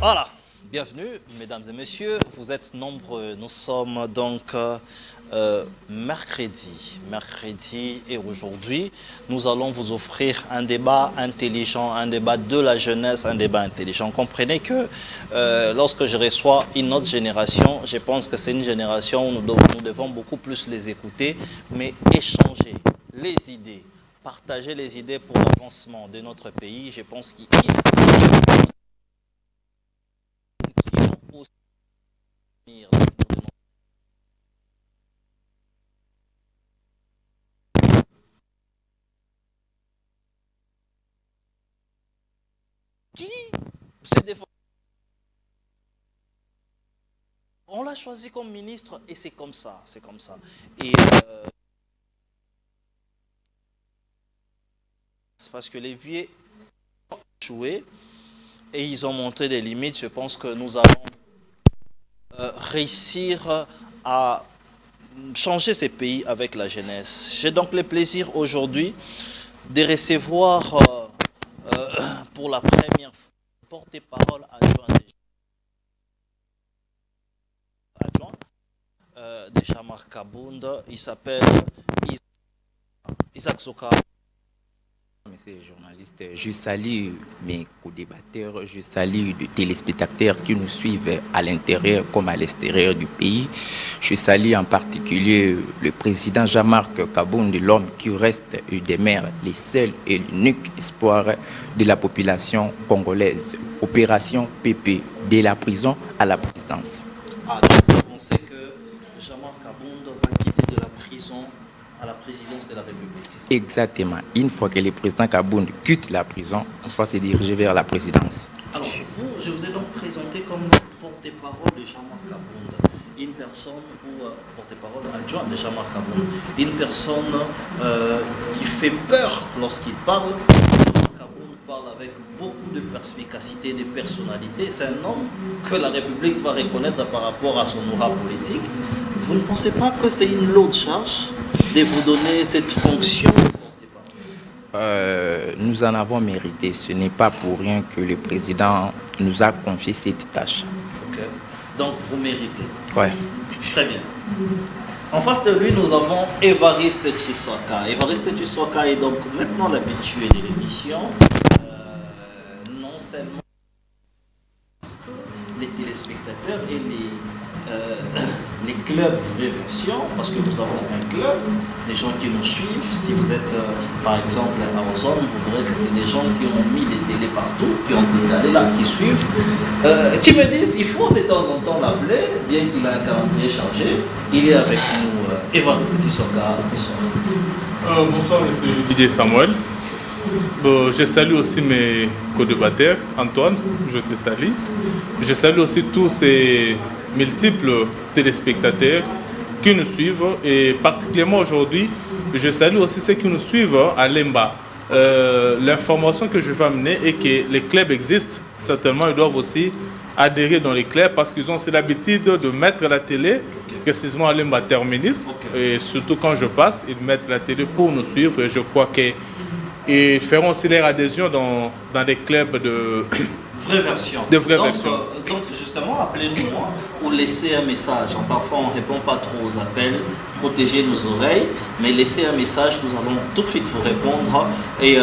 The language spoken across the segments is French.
Voilà, bienvenue mesdames et messieurs, vous êtes nombreux, nous sommes donc mercredi et aujourd'hui nous allons vous offrir un débat intelligent, un débat de la jeunesse, un débat intelligent. Comprenez que lorsque je reçois une autre génération, je pense que c'est une génération où nous devons beaucoup plus les écouter, mais échanger les idées, partager les idées pour l'avancement de notre pays. Je pense qu'il faut qui s'est défendu. On l'a choisi comme ministre et c'est comme ça, c'est comme ça. Et c'est parce que les vieux ont joué et ils ont montré des limites. Je pense que nous allons réussir à changer ces pays avec la jeunesse. J'ai donc le plaisir aujourd'hui de recevoir pour la première fois porte-parole adjoint de Jean-Marc Kabound. Il s'appelle Isaac Soka. Monsieur le journaliste, je salue mes co-débatteurs, je salue les téléspectateurs qui nous suivent à l'intérieur comme à l'extérieur du pays. Je salue en particulier le président Jean-Marc Kabound, l'homme qui reste et demeure le seul et l'unique espoir de la population congolaise. Opération PP, de la prison à la présidence. Ah, donc vous pensez que Jean-Marc Kabound va quitter de la prison à la présidence de la République? Exactement. Une fois que le président Kabound quitte la prison, on va se diriger vers la présidence. Alors, je vous ai donc présenté comme porte-parole de Jean-Marc Kabound, une personne ou porte-parole adjoint de Jean-Marc Kabound, une personne qui fait peur lorsqu'il parle. Jean-Marc Kabound parle avec beaucoup de perspicacité, de personnalité. C'est un homme que la République va reconnaître par rapport à son aura politique. Vous ne pensez pas que c'est une lourde charge de vous donner cette fonction? Nous en avons mérité. Ce n'est pas pour rien que le président nous a confié cette tâche. Ok. Donc vous méritez. Ouais. Très bien. En face de lui, nous avons Évariste Tshisoka. Évariste Tshisoka est donc maintenant l'habitué de l'émission. Non seulement les téléspectateurs et les clubs réversion, parce que nous avons un club, des gens qui nous suivent. Si vous êtes par exemple à Ozone, vous verrez que c'est des gens qui ont mis des télés partout, qui ont des télés là, qui suivent. Qui me disent, il faut de temps en temps l'appeler, bien qu'il a un calendrier chargé. Il est avec nous, Évariste Tshisoka. Bonsoir. Bonsoir, monsieur Didier Samuel. Bon, je salue aussi mes co-débatteurs. Antoine, je te salue. Je salue aussi tous ces multiples téléspectateurs qui nous suivent et particulièrement aujourd'hui, je salue aussi ceux qui nous suivent à Lemba. L'information que je vais amener est que les clubs existent. Certainement, ils doivent aussi adhérer dans les clubs parce qu'ils ont aussi l'habitude de mettre la télé, précisément à Lemba Terminus. Et surtout quand je passe, ils mettent la télé pour nous suivre et je crois qu'ils feront aussi leur adhésion dans des clubs de vraie version. Donc justement, appelez-nous ou laissez un message. Parfois, on ne répond pas trop aux appels. Protégez nos oreilles, mais laissez un message. Nous allons tout de suite vous répondre et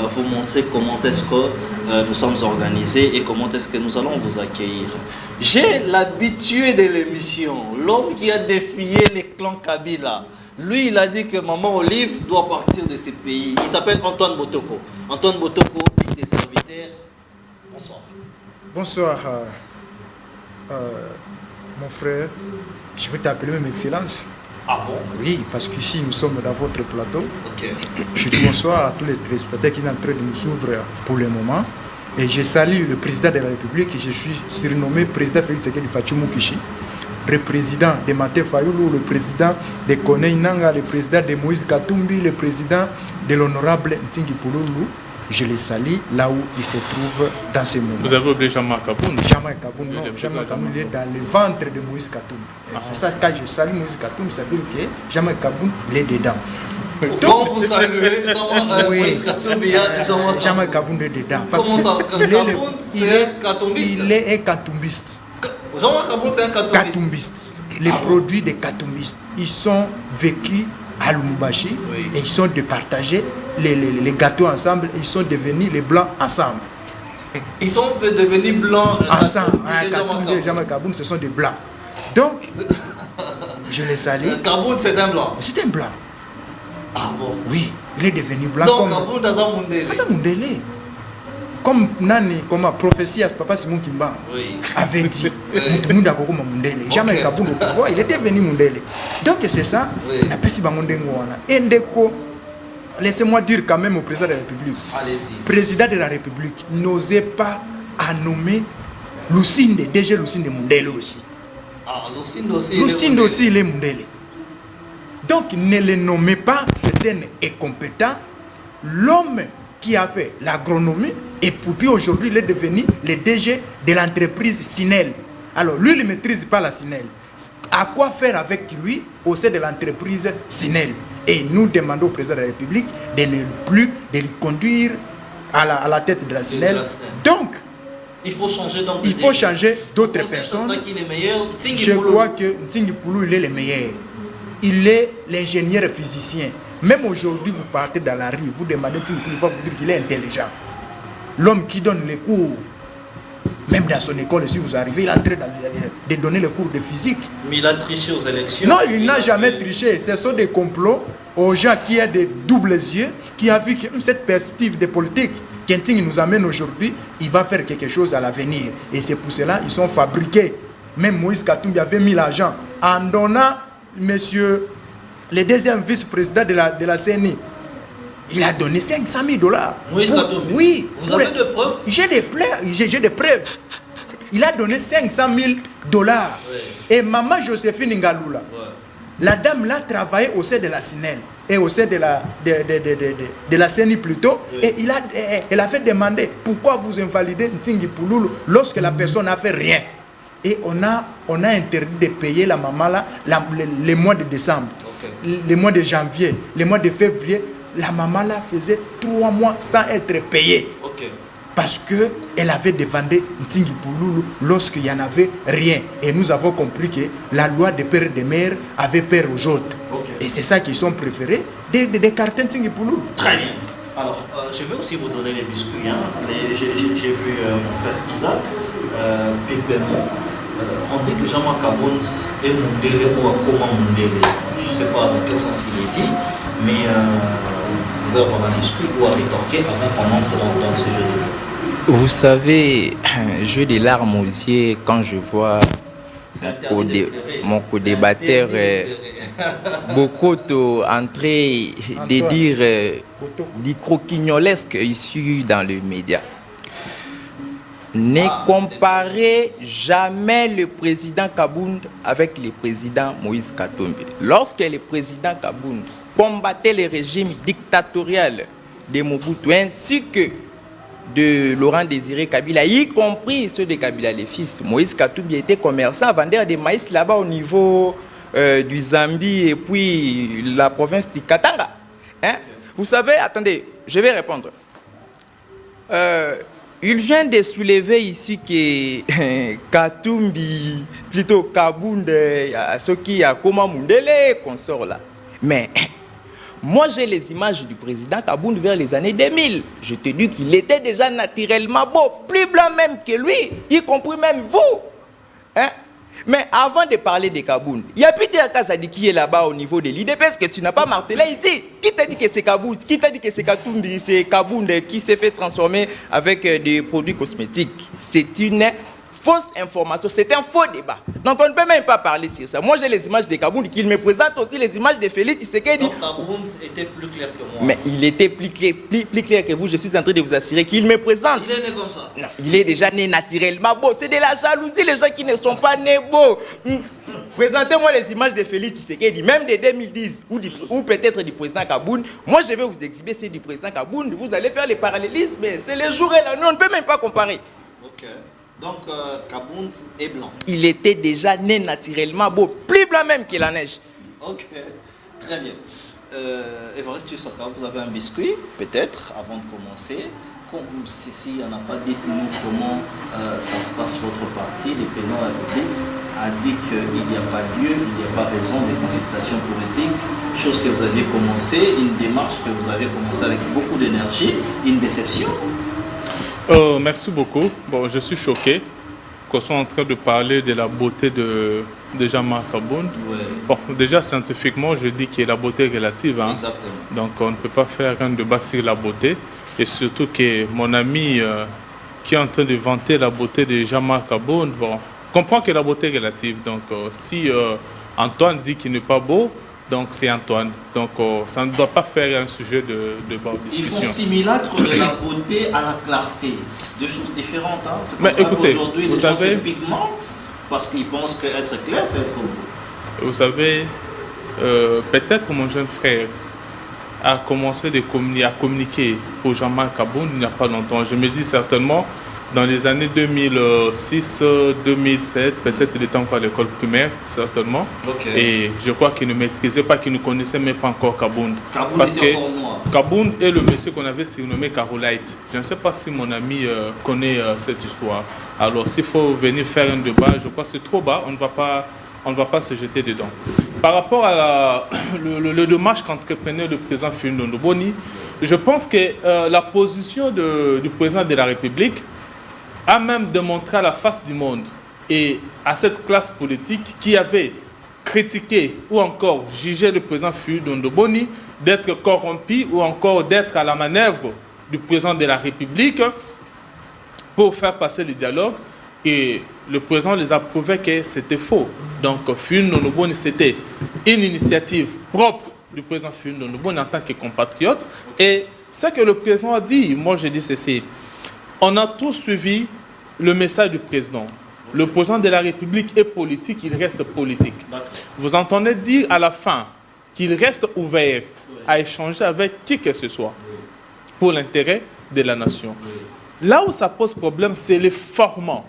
vous montrer comment est-ce que nous sommes organisés et comment est-ce que nous allons vous accueillir. J'ai l'habitué de l'émission, l'homme qui a défié les clans Kabila. Lui, il a dit que Maman Olive doit partir de ces pays. Il s'appelle Antoine Botoko. Antoine Botoko, une des serviteurs. Bonsoir. Bonsoir, mon frère. Je vais t'appeler même Excellence. Ah bon? Oui, parce qu'ici, nous sommes dans votre plateau. Ok. Je dis bonsoir à tous les téléspectateurs qui sont en train de nous suivre pour le moment. Et je salue le président de la République. Je suis surnommé président Félix Tshisekedi Fachimou Kishi, le président de Maté Fayoulou, le président de Kone Inanga, le président de Moïse Katumbi, le président de l'honorable Ntingi Pouloulou. Je les salue là où ils se trouvent dans ce moment. Vous avez oublié Jean-Marc Kabound? Jean-Marc Kabound, non. Jean-Marc Kabound est dans le ventre de Moïse Katumbi. C'est ça, quand je salue Moïse Katumbi, ça veut dire que Jean-Marc Kabound, il est dedans. Quand vous saluez Moïse Katumbi, il y a Jean-Marc Kabound dedans. Comment ça, Kabound, c'est un katumbiste? Il est un katumbiste. Jean-Marc Kabound, c'est un katumbiste. Les produits des katumbistes, ils sont vécus à Lumumbashi et ils sont départagés les gâteaux ensemble, ils sont devenus les blancs ensemble. Ils sont devenus blancs ensemble. Katumbi et Jean-Marc Kabound, ce sont des blancs. Donc, je les salue. Kabound, c'est un blanc. C'est un blanc. Ah bon? Oui, il est devenu blanc. Donc, Kabound, c'est un Mundele. C'est un Mundele. Comme Nani, comme prophétie à Papa Simon Kimba avait dit, jamais Kabound au pouvoir, il était venu Mundele. Donc c'est ça, la personne et Ndeko, laissez-moi dire quand même au président de la République, président de la République, n'osait pas à nommer Lucinde, DG Lucinde Mundele aussi. Ah, Lucinde aussi, il est Mundele. Donc ne le nommez pas, c'est un incompétent. L'homme qui a fait l'agronomie et puis aujourd'hui il est devenu le DG de l'entreprise Sinel. Alors lui il ne maîtrise pas la Sinel. À quoi faire avec lui au sein de l'entreprise Sinel? Et nous demandons au président de la République de ne plus de lui conduire à la tête de la Sinel. Donc il faut changer d'autres personnes. Je crois que Ntingi Poulou il est le meilleur. Il est l'ingénieur physicien. Même aujourd'hui, vous partez dans la rue, vous demandez Ntingi Poulou, il va vous dire qu'il est intelligent. L'homme qui donne les cours, même dans son école, si vous arrivez, il est en train de donner les cours de physique. Mais il a triché aux élections. Non, il n'a jamais triché. Ce sont des complots aux gens qui ont des doubles yeux, qui ont vu que cette perspective de politique qu'Ntingi nous amène aujourd'hui, il va faire quelque chose à l'avenir. Et c'est pour cela qu'ils sont fabriqués. Même Moïse Katumbi avait mis l'argent en donnant, monsieur, le deuxième vice-président de la CNI. Il a donné 500 000 $. Moïse Katumbi. Oui. Vous avez des preuves? J'ai des preuves. Il a donné 500 000 $. Ouais. Et maman Joséphine Ngaloula, la dame là travaillait au sein de la Sinel et au sein de la CNI plutôt. Et elle a fait demander pourquoi vous invalidez Ntingi Poulou lorsque la personne n'a fait rien. Et on a interdit de payer la maman là les mois de décembre, les mois de janvier, les mois de février. La maman là faisait 3 mois sans être payée. Parce qu'elle avait demandé Ntingi Poulou lorsqu'il n'y en avait rien. Et nous avons compris que la loi des pères et des mères avait peur aux autres. Et c'est ça qu'ils sont préférés d'écarter Ntingi Poulou. Très bien. Alors, je vais aussi vous donner les biscuits. Hein. J'ai vu mon frère Isaac, Pipemon. On dit que Jean-Marc Kabound est Mundele ou Akoma Mundele. Je ne sais pas dans quel sens il est dit, mais vous pouvez avoir un biscuit ou à rétorquer avant qu'on entre dans ce jeu de jeu. Vous savez, jeu des larmes aux yeux quand je vois mon co-débatteur Bokoto entrer de dire des croquignolesques issus dans le média. Ne comparez jamais le président Kabound avec le président Moïse Katumbi. Lorsque le président Kabound combattait le régime dictatorial de Mobutu ainsi que de Laurent Désiré Kabila, y compris ceux de Kabila les fils, Moïse Katumbi était commerçant, vendeur de maïs là-bas au niveau du Zambie et puis la province du Katanga. Hein? Vous savez, attendez, je vais répondre. Il vient de soulever ici que Katumbi, plutôt Kabound, ceux qui a comment Mundele, consort là. Mais moi j'ai les images du président Kabound vers les années 2000. Je te dis qu'il était déjà naturellement beau, plus blanc même que lui, y compris même vous. Hein? Mais avant de parler de Kabound, il y a Peter Kazadi qui est là-bas au niveau de l'IDPS que tu n'as pas martelé ici. Qui t'a dit que c'est Kabound? Qui t'a dit que c'est Katumbi? C'est Kabound qui s'est fait transformer avec des produits cosmétiques. C'est une fausse information, c'est un faux débat. Donc on ne peut même pas parler sur ça. Moi j'ai les images de Kabound, qu'il me présente aussi les images de Félix Tshisekedi. Donc Kabound était plus clair que moi. Mais il était plus clair que vous, je suis en train de vous assurer qu'il me présente. Il est né comme ça? Non, il est déjà né naturellement beau. C'est de la jalousie, les gens qui ne sont pas nés beaux. Présentez-moi les images de Félix Tshisekedi, même de 2010, ou peut-être du président Kabound. Moi je vais vous exhiber ceux du président Kabound. Vous allez faire les parallélismes, c'est les jours et la nuit, on ne peut même pas comparer. Ok. Donc, Kabound est blanc. Il était déjà né naturellement beau, plus blanc même que la neige. Ok, très bien. Évariste Tchissaka, vous avez un biscuit, peut-être, avant de commencer. S'il n'y en a pas, dites-nous comment ça se passe votre parti. Le président de la République a dit qu'il n'y a pas lieu, il n'y a pas raison des consultations politiques, chose que vous aviez commencé, une démarche que vous avez commencé avec beaucoup d'énergie, une déception. Merci beaucoup. Bon, je suis choqué qu'on soit en train de parler de la beauté de Jean-Marc Aboun. Ouais. Bon, déjà scientifiquement, je dis que la beauté est relative. Hein. Exactement. Donc on ne peut pas faire un débat sur la beauté. Et surtout que mon ami qui est en train de vanter la beauté de Jean-Marc Aboun, bon, comprend que la beauté est relative. Donc si Antoine dit qu'il n'est pas beau, donc c'est Antoine. Donc ça ne doit pas faire un sujet de débat ou discussion. Ils font simulacre de la beauté à la clarté. C'est deux choses différentes. Hein. C'est comme Mais ça écoutez, qu'aujourd'hui les gens se pigmentent parce qu'ils pensent qu'être clair, c'est être beau. Vous savez, peut-être mon jeune frère a commencé à communiquer pour Jean-Marc Aboun il n'y a pas longtemps. Je me dis certainement, dans les années 2006-2007, peut-être il était encore à l'école primaire, certainement. Okay. Et je crois qu'il ne maîtrisait pas, qu'il ne connaissait même pas encore Kabound. Parce que Kabound est le monsieur qu'on avait surnommé Carolite. Je ne sais pas si mon ami connaît cette histoire. Alors s'il faut venir faire un débat, je crois que c'est trop bas, on ne va pas se jeter dedans. Par rapport à le démarche qu'entreprenait le président Fillon Boni, je pense que la position du président de la République a même démontré à la face du monde et à cette classe politique qui avait critiqué ou encore jugé le président Fillon Boni d'être corrompu ou encore d'être à la manœuvre du président de la République pour faire passer le dialogue. Et le président les a prouvé que c'était faux. Donc, Fillon Boni, c'était une initiative propre du président Fillon Boni en tant que compatriote. Et ce que le président a dit, moi je dis ceci, on a tous suivi le message du président. Le président de la République est politique, il reste politique. Vous entendez dire à la fin qu'il reste ouvert à échanger avec qui que ce soit pour l'intérêt de la nation. Là où ça pose problème, c'est les formats.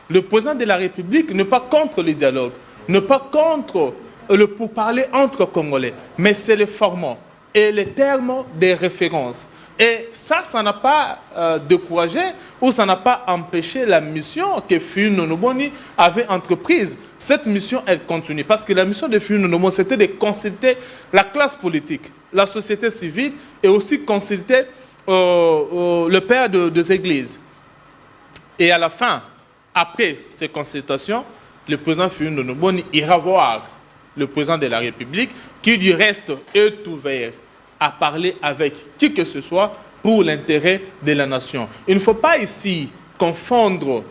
Le président de la République n'est pas contre le dialogue, n'est pas contre le pourparler entre Congolais, mais c'est les formats et les termes des références. Et ça n'a pas découragé ou ça n'a pas empêché la mission que Fillon Boni avait entreprise. Cette mission, elle continue. Parce que la mission de Fillon Boni, c'était de consulter la classe politique, la société civile et aussi consulter le père des églises. Et à la fin, après ces consultations, le président Fillon Boni ira voir le président de la République qui du reste est ouvert à parler avec qui que ce soit pour l'intérêt de la nation. Il ne faut pas ici confondre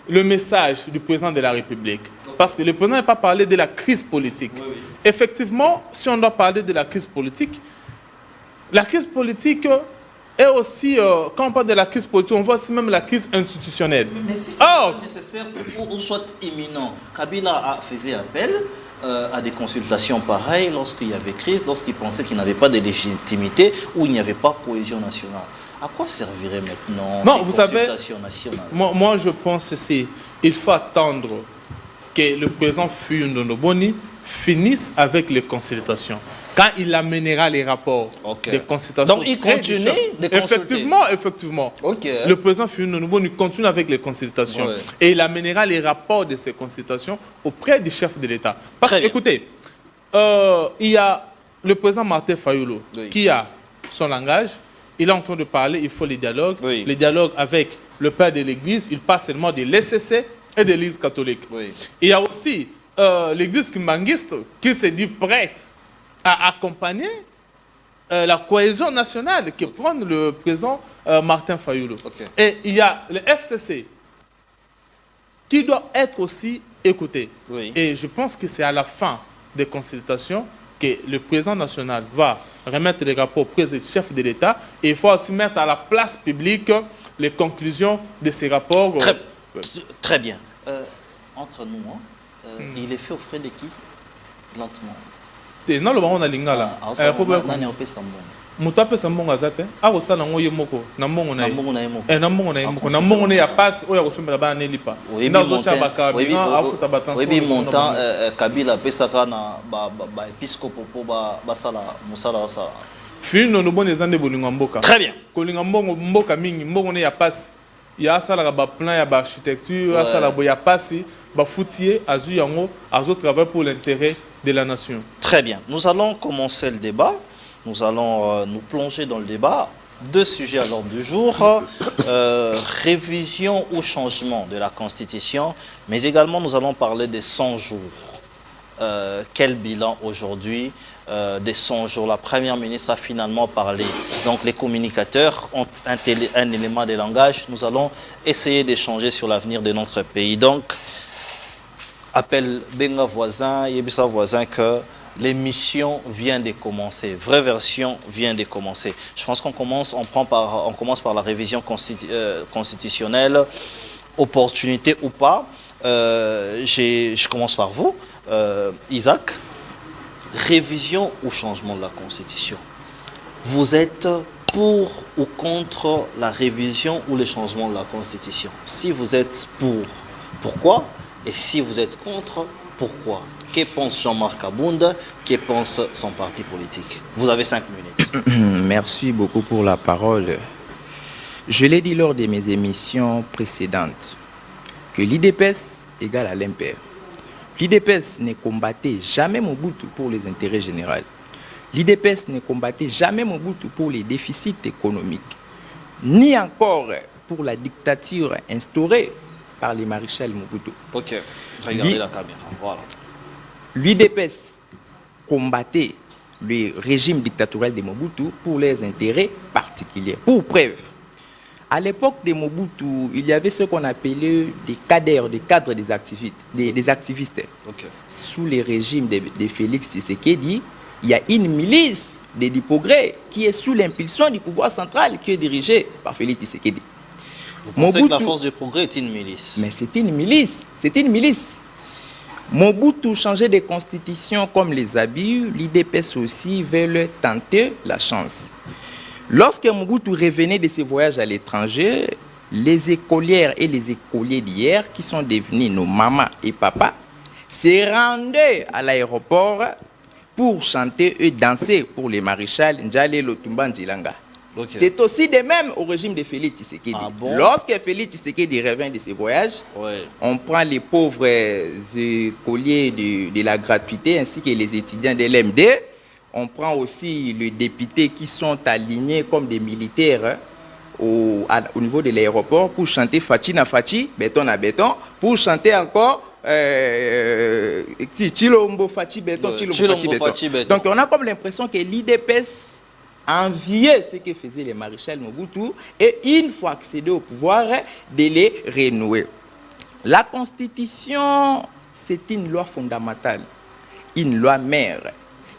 le message du président de la République. Parce que le président n'a pas parlé de la crise politique. Oui, oui. Effectivement, si on doit parler de la crise politique est aussi, quand on parle de la crise politique, on voit aussi même la crise institutionnelle. Mais si c'est nécessaire ou soit imminent, Kabila faisait appel à des consultations pareilles lorsqu'il y avait crise, lorsqu'il pensait qu'il n'avait pas de légitimité ou il n'y avait pas cohésion nationale. À quoi servirait maintenant ces consultations nationales? Moi, je pense ceci. Il faut attendre que le président Fillon Boni finisse avec les consultations. Quand il amènera les rapports des consultations. Donc, il continue de consulter. Effectivement. Le président Fillon Boni continue avec les consultations. Ouais. Et il amènera les rapports de ces consultations auprès du chef de l'État. Parce que, écoutez, il y a le président Martin Fayulu qui a son langage. Il est en train de parler, il faut les dialogues. Oui. Les dialogues avec le père de l'Église, il parle seulement de l'ECC et de l'Église catholique. Oui. Il y a aussi l'Église kimbangiste qui se dit prête à accompagner la cohésion nationale que prend le président Martin Fayulu. Et il y a le FCC qui doit être aussi écouté. Oui. Et je pense que c'est à la fin des consultations que le président national va remettre les rapports auprès du chef de l'État et il faut aussi mettre à la place publique les conclusions de ces rapports. Très bien. Entre nous, il est fait au frais de qui? Lentement. Non, le moment on a l'ingala. Moutape Sambon Azate, Arosa Nango Yemoko, Namongo na Namongo na Yemoko. Namongo na Yemoko, Namongo na passe, Oya Rosumba Ba Nelipa. Oui, montant, Kabila Pesaka na ba épiscopo pour basala musala sa. Fin no bon ezande bolinga mboka. Très bien. Kolinga mbongo mboka mingi, mbongo ne ya passe. Ya sala ba plan ya ba architecture, ya sala bo ya passe, ba foutier azu yango, azu travail pour l'intérêt de la nation. Très bien. Nous allons commencer le débat. Nous allons nous plonger dans le débat. Deux sujets à l'ordre du jour. Révision ou changement de la Constitution. Mais également, nous allons parler des 100 jours. Quel bilan aujourd'hui des 100 jours? La Première ministre a finalement parlé. Donc les communicateurs ont un élément de langage. Nous allons essayer d'échanger sur l'avenir de notre pays. Donc, appel Benga voisin, Yebisa voisin que l'émission vient de commencer. Vraie version vient de commencer. Je pense qu'on commence, on commence par la révision constitutionnelle, opportunité ou pas. Je commence par vous, Isaac. Révision ou changement de la Constitution? Vous êtes pour ou contre la révision ou le changement de la Constitution? Si vous êtes pour, pourquoi? Et si vous êtes contre, pourquoi? Que pense Jean-Marc Abounda? Que pense son parti politique? Vous avez 5 minutes. Merci beaucoup pour la parole. Je l'ai dit lors de mes émissions précédentes que l'IDPS égale à l'MPR. L'IDPS ne combattait jamais Mobutu pour les intérêts généraux. L'IDPS ne combattait jamais Mobutu pour les déficits économiques, ni encore pour la dictature instaurée par les maréchals Mobutu. Ok, regardez la caméra, voilà. L'UDPS combattait le régime dictatorial de Mobutu pour les intérêts particuliers. Pour preuve, à l'époque de Mobutu, il y avait ce qu'on appelait des cadres des activistes. Okay. Sous le régime de Félix Tshisekedi, il y a une milice des Dipogrès qui est sous l'impulsion du pouvoir central qui est dirigée par Félix Tshisekedi. Vous pensez que la force du progrès est une milice? Mais c'est une milice, c'est une milice. Mobutu changeait de constitution comme les habits, l'IDPS aussi veulent tenter la chance. Lorsque Mobutu revenait de ses voyages à l'étranger, les écolières et les écoliers d'hier, qui sont devenus nos mamans et papas, se rendaient à l'aéroport pour chanter et danser pour les maréchals Ndjale Lotumba Ndjilanga. Okay. C'est aussi de même au régime de Félix Tshisekedi. Ah bon? Lorsque Félix Tshisekedi revient de ses voyages, on prend les pauvres écoliers de la gratuité ainsi que les étudiants de l'MD. On prend aussi les députés qui sont alignés comme des militaires au niveau de l'aéroport pour chanter Fachi na Fachi, béton na béton, pour chanter encore Chilombo Fachi béton, Chilombo Fachi béton. Donc on a comme l'impression que l'IDPS enviait ce que faisaient les maréchals Mobutu et une fois accédé au pouvoir, de les renouer. La Constitution, c'est une loi fondamentale, une loi mère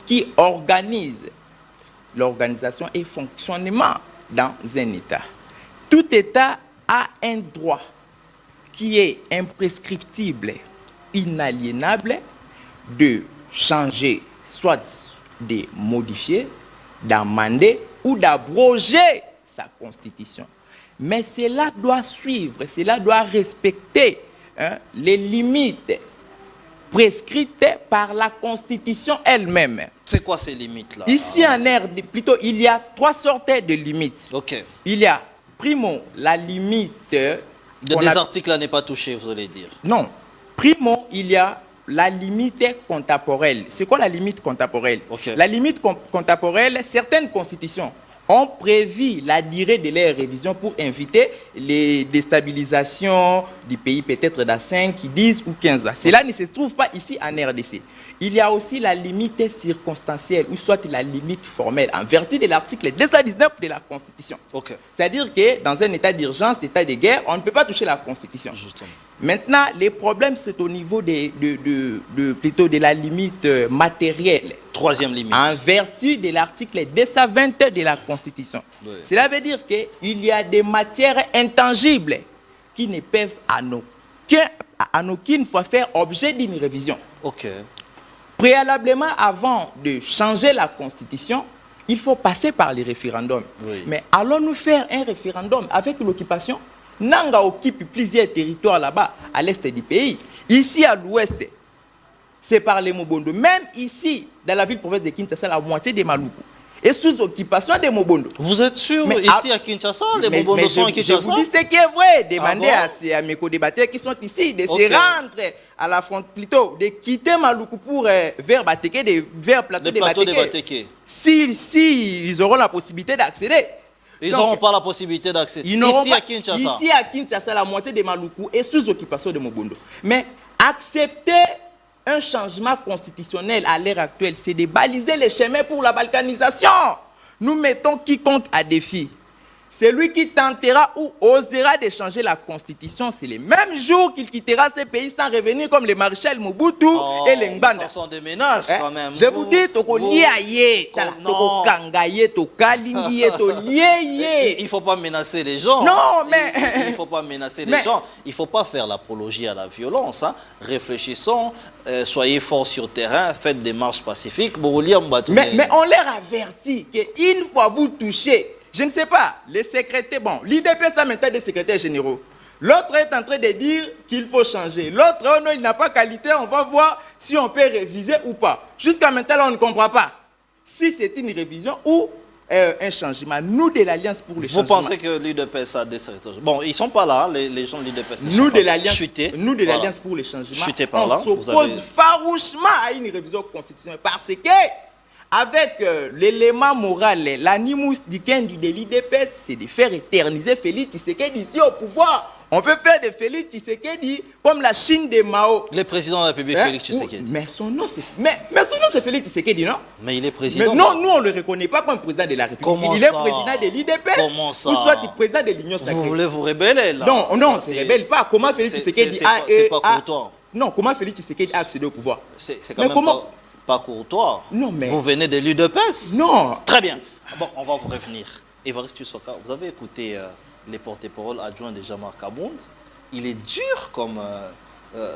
qui organise l'organisation et le fonctionnement dans un État. Tout État a un droit qui est imprescriptible, inaliénable, de changer, soit de modifier, d'amender ou d'abroger sa constitution. Mais cela doit suivre, cela doit respecter les limites prescrites par la Constitution elle-même. C'est quoi ces limites-là? Ici en RD, plutôt, il y a 3 sortes de limites. Ok. Il y a, primo, la limite... Des articles n'est pas touché, vous allez dire. Non. Primo, il y a la limite contemporaine. C'est quoi la limite contemporaine? Okay. La limite contemporaine, certaines constitutions ont prévu la durée de leur révision pour éviter les déstabilisations du pays, peut-être dans 5, 10 ou 15 ans. Cela ne se trouve pas ici en RDC. Il y a aussi la limite circonstancielle, ou soit la limite formelle, en vertu de l'article 219 de la Constitution. Okay. C'est-à-dire que dans un état d'urgence, état de guerre, on ne peut pas toucher la Constitution. Justement. Maintenant, les problèmes, c'est au niveau plutôt de la limite matérielle. Troisième limite. En vertu de l'article 220 de la Constitution. Oui. Cela veut dire qu'il y a des matières intangibles qui ne peuvent en aucune fois faire objet d'une révision. Ok. Préalablement, avant de changer la Constitution, il faut passer par les référendums. Oui. Mais allons-nous faire un référendum avec l'occupation? Nanga occupe plusieurs territoires là-bas, à l'est du pays. Ici, à l'ouest, c'est par les Mobondo. Même ici, dans la ville-province de Kinshasa, la moitié des Maluku est sous occupation des Mobondo. Vous êtes sûr, ici à Kinshasa, les Mobondo sont à Kinshasa? Je vous dis ce qui est vrai. Demandez à mes co-débatteurs qui sont ici de se rendre à la frontière, plutôt de quitter Maluku pour vers Bateke, vers plateau de Bateke. Si ils auront la possibilité d'accéder. Ils n'auront pas la possibilité d'accéder. Ici à Kinshasa. Ici à Kinshasa, la moitié des Maluku est sous occupation de Mobondo. Mais accepter un changement constitutionnel à l'heure actuelle, c'est de baliser les chemins pour la balkanisation. Nous mettons quiconque à défi. Celui qui tentera ou osera de changer la constitution, c'est le même jour qu'il quittera ce pays sans revenir comme le maréchal Mobutu et les Ngbanda. Ce sont des menaces quand même. Je vous dis, il ne faut pas menacer les gens. Non, mais... Il ne faut pas menacer les gens. Il ne faut pas faire l'apologie à la violence. Hein. Réfléchissons, soyez forts sur terrain, faites des marches pacifiques. Mais on leur avertit qu'une fois vous touchez, je ne sais pas, les secrétaires, bon, l'IDPS a maintenant des secrétaires généraux. L'autre est en train de dire qu'il faut changer. L'autre, oh non, il n'a pas qualité, on va voir si on peut réviser ou pas. Jusqu'à maintenant, on ne comprend pas si c'est une révision ou un changement. Nous, de l'Alliance pour le changement... Vous pensez que l'IDPS a des secrétaires généraux? Bon, ils ne sont pas là, les gens de l'IDPS. Nous, de l'Alliance pour le changement, on s'oppose farouchement à une révision constitutionnelle parce que avec l'élément moral, l'animus du l'IDPS, c'est de faire éterniser Félix Tshisekedi ici au pouvoir. On peut faire de Félix Tshisekedi comme la Chine de Mao. Le président de la République, Félix Tshisekedi. Mais son nom, c'est Félix Tshisekedi, non? Mais il est président. Mais non, nous, on ne le reconnaît pas comme président de la République. Comment il est président de l'IDPS. Comment ça? Ou soit il est président de l'Union sacrée. Vous voulez vous rebeller, là? Non, on ne se rebelle pas. Comment Félix Tshisekedi a... C'est pas courtois. Non, comment Félix Tshisekedi a accédé au pouvoir? C'est quand même pas courtois. Non, mais... Vous venez de l'UDPS? Non. Très bien. Bon, on va vous revenir. Évariste Tusoka, vous avez écouté les porte-parole adjoints de Jean-Marc Abound. Il est dur comme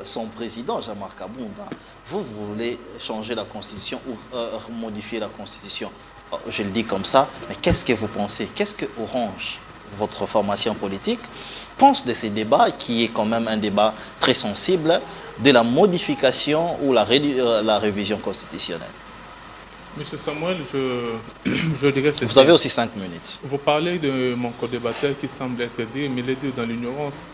son président, Jean-Marc Abound. Hein. Vous voulez changer la Constitution ou modifier la Constitution. Je le dis comme ça, mais qu'est-ce que vous pensez? Qu'est-ce que Orange, votre formation politique, pense de ces débats qui est quand même un débat très sensible de la modification ou la révision constitutionnelle? Monsieur Samuel, je dirais c'est... Vous avez aussi 5 minutes. Vous parlez de mon co-débatteur qui semble être dit, mais il est dit dans l'ignorance.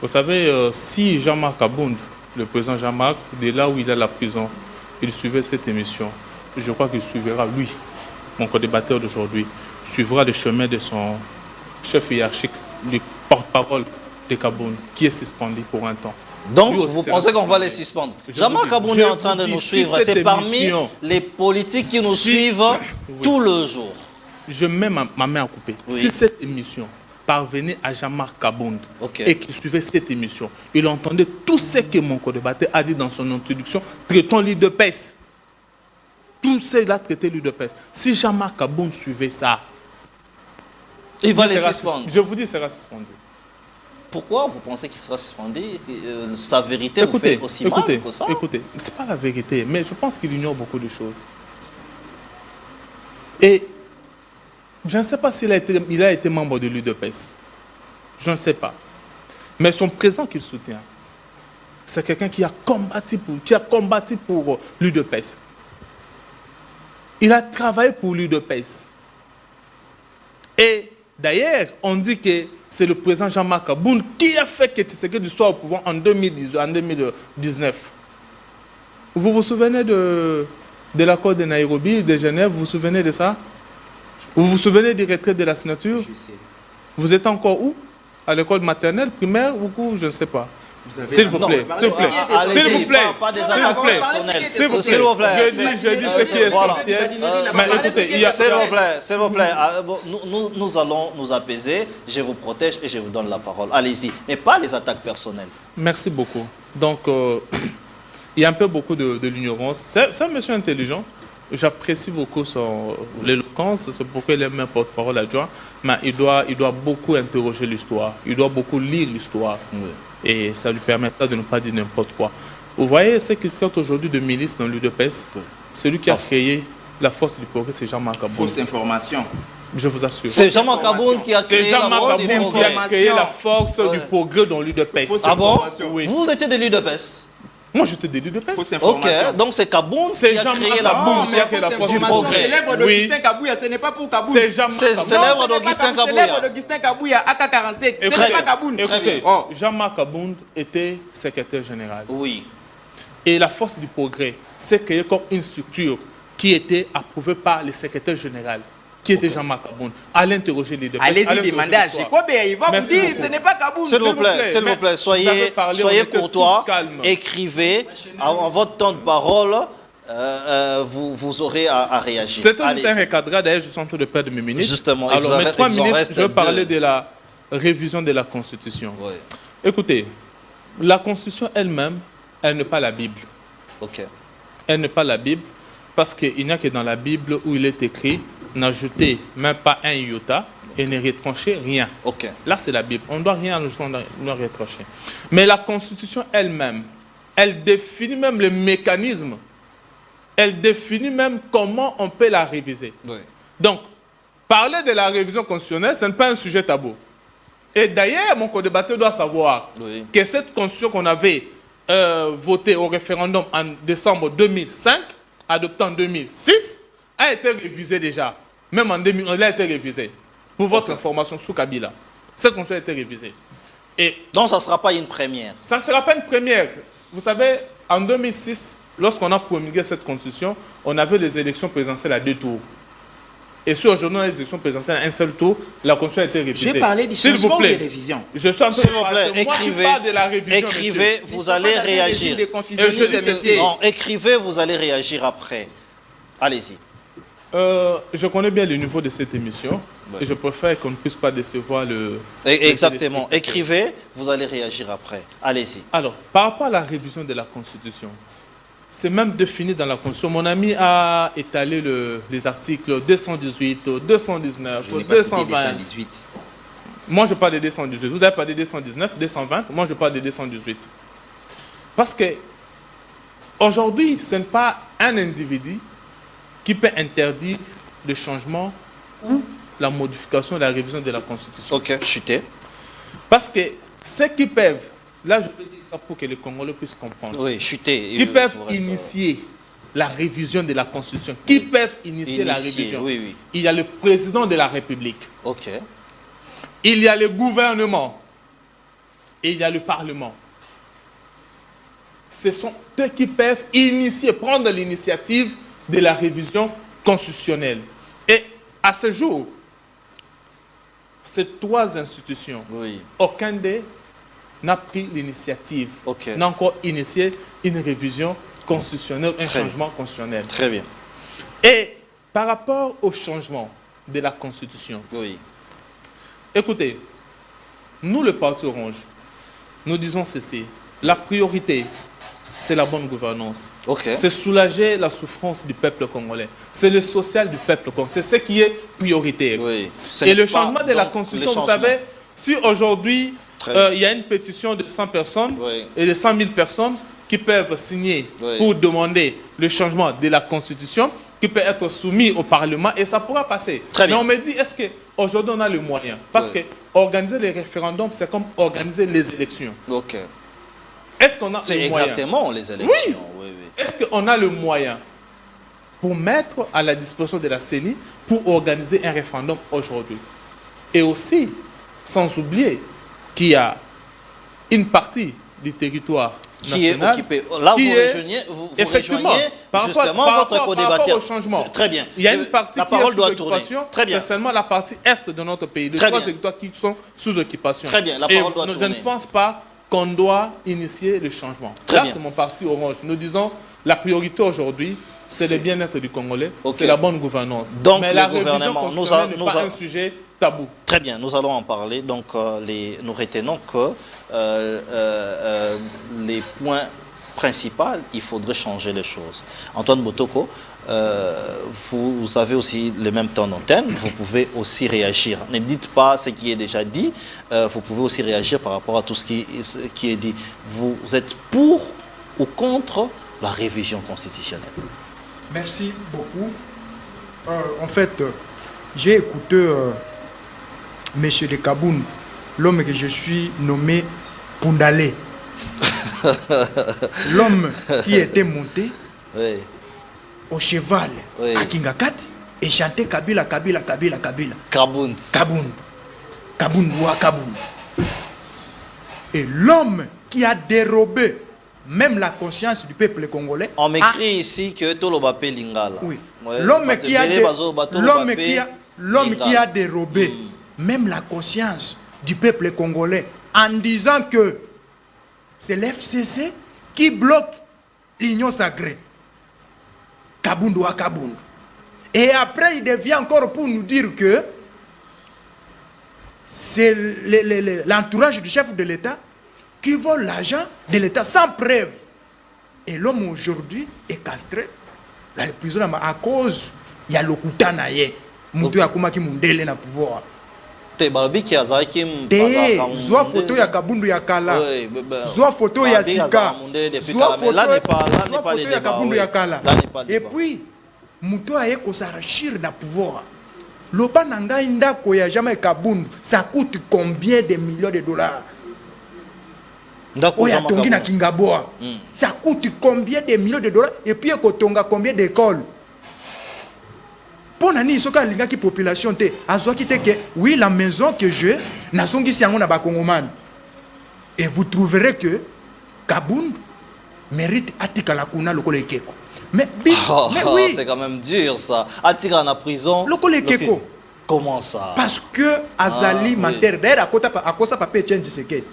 Vous savez, si Jean-Marc Abound, le président Jean-Marc, de là où il est à la prison, il suivait cette émission, je crois qu'il suivra, lui, mon co-débatteur d'aujourd'hui, suivra le chemin de son chef hiérarchique, du porte-parole de Kabound, qui est suspendu pour un temps. Donc, vous pensez qu'on va les suspendre? Jean-Marc Abound est en train de nous suivre. C'est parmi les politiques qui nous suivent tout le jour. Je mets ma main à couper. Oui. Si cette émission parvenait à Jean-Marc Abound et qu'il suivait cette émission, il entendait tout ce que mon co-débatteur a dit dans son introduction, traitons l'UDPS. Tout cela traité l'UDPS. Si Jean-Marc Abound suivait ça, il va les suspendre. Je vous dis, il sera suspendu. Pourquoi vous pensez qu'il sera suspendu? Sa vérité vous fait aussi mal que ça? Écoutez, ce n'est pas la vérité, mais je pense qu'il ignore beaucoup de choses. Et je ne sais pas s'il a été membre de l'UDPS. Je ne sais pas. Mais son président qu'il soutient, c'est quelqu'un qui a combattu pour l'UDPS. Il a travaillé pour l'UDPS. Et d'ailleurs, on dit que c'est le président Jean-Marc Abound qui a fait que Tshisekedi soit au pouvoir en 2019. Vous vous souvenez de l'accord de Nairobi, de Genève, vous vous souvenez de ça? Vous vous souvenez du retrait de la signature? Je sais. Vous êtes encore où? À l'école maternelle, primaire ou je ne sais pas. S'il vous plaît, s'il vous plaît, s'il vous plaît, pas des attaques personnelles. S'il vous plaît, je dis ce qui est essentiel. Mais écoutez, s'il vous plaît, nous allons nous apaiser, je vous protège et je vous donne la parole. Allez-y, mais pas les attaques personnelles. Merci beaucoup. Donc, il y a un peu beaucoup de l'ignorance. C'est un monsieur intelligent. J'apprécie beaucoup son l'éloquence, c'est pourquoi il est même porte-parole adjoint, mais il doit beaucoup interroger l'histoire, il doit beaucoup lire l'histoire, et ça lui permettra de ne pas dire n'importe quoi. Vous voyez ce qu'il traite aujourd'hui de milice dans l'UDPS, celui qui a créé la force du progrès, c'est Jean-Marc Aboun. Fausse information. Je vous assure. C'est Jean-Marc Aboun qui a C'est créé la Jean-Marc force du Aboun qui progrès. a créé la force du progrès dans l'UDPS. Ah bon? Oui. Vous étiez de l'UDPS? Moi, j'étais de l'UDPS. Fausse information. Ok, donc c'est Kaboun C'est qui a Jean-Marc créé la Aboun force qui a créé la force du progrès. C'est l'œuvre d'Augustin Kabouya, ce n'est pas pour Kaboun. C'est Jean-Marc C'est Aboun. l'œuvre d'Augustin C'est l'œuvre Kabouya. d'Augustin Kabouya, AK-47. Ce n'est pas Kaboun. Écoutez, Oh. Jean-Marc Aboun était secrétaire général. Oui. Et la force du progrès s'est créée comme une structure qui était approuvée par le secrétaire général, qui était Jean-Marc Aboun. Allez interroger les deux. Allez-y demander à Jacob et il va vous Merci dire beaucoup. ce n'est pas Kaboun. S'il vous plaît, Vous avez soyez parlé, on était courtois, tous calmes. écrivez, en votre temps de parole, vous aurez à réagir. C'était Allez. juste un recadrage, d'ailleurs je suis en train de perdre mes minutes. Justement, il alors vous en mes reste- 3 il vous en minutes, reste je vais parler deux. de la révision de la Constitution. Oui. Écoutez, la Constitution elle-même, elle n'est pas la Bible. Ok. Elle n'est pas la Bible parce qu'il n'y a que dans la Bible où il est écrit n'ajoutez même pas un iota et ne retranchez rien. Ok. Là, c'est la Bible. On ne doit rien ajouter, on doit retrancher. Mais la Constitution elle-même, elle définit même le mécanisme. Elle définit même comment on peut la réviser. Oui. Donc, parler de la révision constitutionnelle, ce n'est pas un sujet tabou. Et d'ailleurs, mon co-débatteur doit savoir Oui. que cette constitution qu'on avait votée au référendum en décembre 2005, adoptée en 2006, a été révisée déjà. Même en 2000, elle a été révisée. Pour votre information, sous Kabila. Cette constitution a été révisée. Et Donc, ça ne sera pas une première. ça ne sera pas une première. Vous savez, en 2006, lorsqu'on a promulgué cette constitution, on avait les élections présidentielles à 2 tours. Et si aujourd'hui on a les élections présidentielles à un seul tour, la constitution a été révisée. J'ai parlé du S'il vous changement ou des plaît. révisions. Je suis en train S'il de vous parler. plaît, C'est moi qui écrivez. parle de la révision, Écrivez, monsieur. vous allez réagir. Non, écrivez, vous allez réagir après. Allez-y. Je connais bien le niveau de cette émission. Ouais. Et je préfère qu'on ne puisse pas décevoir le... Exactement. le téléspectateur. Écrivez, vous allez réagir après. Allez-y. Alors, par rapport à la révision de la Constitution, c'est même défini dans la Constitution. Mon ami a étalé les articles 218, 219, Je n'ai pas cité 220. 218. Moi, je parle de 218. Vous avez parlé de 219, 220. Moi, je parle de 218. Parce que aujourd'hui, ce n'est pas un individu qui peut interdire le changement ou la modification et la révision de la Constitution. Ok, chutez. Parce que ceux qui peuvent, là je peux dire ça pour que les Congolais puissent comprendre, Oui, chutez. qui peuvent initier la révision de la Constitution, qui peuvent initier la révision. Oui, oui. Il y a le président de la République, Ok. il y a le gouvernement et il y a le Parlement. Ce sont eux qui peuvent initier, prendre l'initiative de la révision constitutionnelle. Et à ce jour, ces 3 institutions, Oui. aucun d'eux n'a pris l'initiative, Ok. n'a encore initié une révision constitutionnelle, un Très changement constitutionnel. Très bien. Et par rapport au changement de la Constitution, Oui. écoutez, nous, le Parti Orange, nous disons ceci. La priorité, c'est la bonne gouvernance. Ok. C'est soulager la souffrance du peuple congolais. C'est le social du peuple congolais. C'est ce qui est prioritaire. Oui. Ce Et n'est le pas, changement de la donc, Constitution, le vous savez, si aujourd'hui, Très bien. il y a une pétition de 100 personnes Oui. et de 100 000 personnes qui peuvent signer Oui. pour demander le changement de la Constitution, qui peut être soumis au Parlement et ça pourra passer. Très bien. Mais on me dit, est-ce qu'aujourd'hui on a le moyen? Parce Oui. que organiser les référendums, c'est comme organiser les élections. Ok. Est-ce qu'on a C'est le moyen? exactement les élections. Oui, oui. Est-ce qu'on a le moyen pour mettre à la disposition de la CENI pour organiser un référendum aujourd'hui? Et aussi, sans oublier qu'il y a une partie du territoire Qui est national occupé. Là, qui vous est- rejoignez, vous effectivement, rejoignez par rapport- justement par votre rapport- co-débatteur. par rapport au changement. Très bien. Il y a une partie La qui est parole sous doit tourner. occupation, Très bien. c'est seulement la partie est de notre pays. Les Très 3 bien. territoires qui sont sous occupation. Très bien, la Et parole doit je tourner. ne pense pas qu'on doit initier le changement. Très Là, bien. c'est mon parti Orange. Nous disons, la priorité aujourd'hui, c'est le bien-être du Congolais, Ok. c'est la bonne gouvernance. Donc, Mais le la révision gouvernement, constitutionnelle nous n'est pas a- un sujet tabou. Très bien, nous allons en parler. Donc, nous retenons que les points principaux, il faudrait changer les choses. Antoine Botoko, vous avez aussi le même temps d'antenne, vous pouvez aussi réagir. Ne dites pas ce qui est déjà dit, vous pouvez aussi réagir par rapport à tout ce qui est dit. Vous êtes pour ou contre la révision constitutionnelle? Merci beaucoup. En fait, j'ai écouté Monsieur de Kaboun, l'homme que je suis nommé Pundale. L'homme qui était monté au cheval à Kingakati et chantait Kabila, Kabila, Kabila, Kabila. Kabound. Kabound. Kabound, Wa Kabound. Et l'homme qui a dérobé même la conscience du peuple congolais. On m'écrit ici que tout le bapé Lingala. Oui. Ouais, L'homme qui a dérobé même la conscience du peuple congolais en disant que c'est l'FCC qui bloque l'union sacrée. Kabound Wa Kabound. Et après, il devient encore pour nous dire que c'est l'entourage du chef de l'État qui vole l'argent de l'État sans preuve. Et l'homme aujourd'hui est castré dans les prisons à cause il y a le Koutanaye. Moutou Yakuma qui mundele na pouvoir. Zoa photo ya Kabundu ya Kala. Zoa photo ya Sika. Zoa photo ya Kabundu ya Kala. Et puis, Moutou Aye ko s'arrachir na pouvoir. Loba nanga indako ya jamais Kabundu, ça coûte combien de millions de dollars? Oya tongi na Kingaboa. Ça coûte combien de millions de dollars? Et puis kotonga combien d'écoles? Pour nani soka linga ki population te azo ki te que oui la maison que j'ai na songi si na ba Kongoman. Et vous trouverez que Kabound mérite atika la kuna lokolo ekeko. Mais oui, c'est quand même dur ça. Atika na prison. Lokolo ekeko. Comment ça? Parce que Azali Mater d'ailleurs à cause papier Etienne Tshisekedi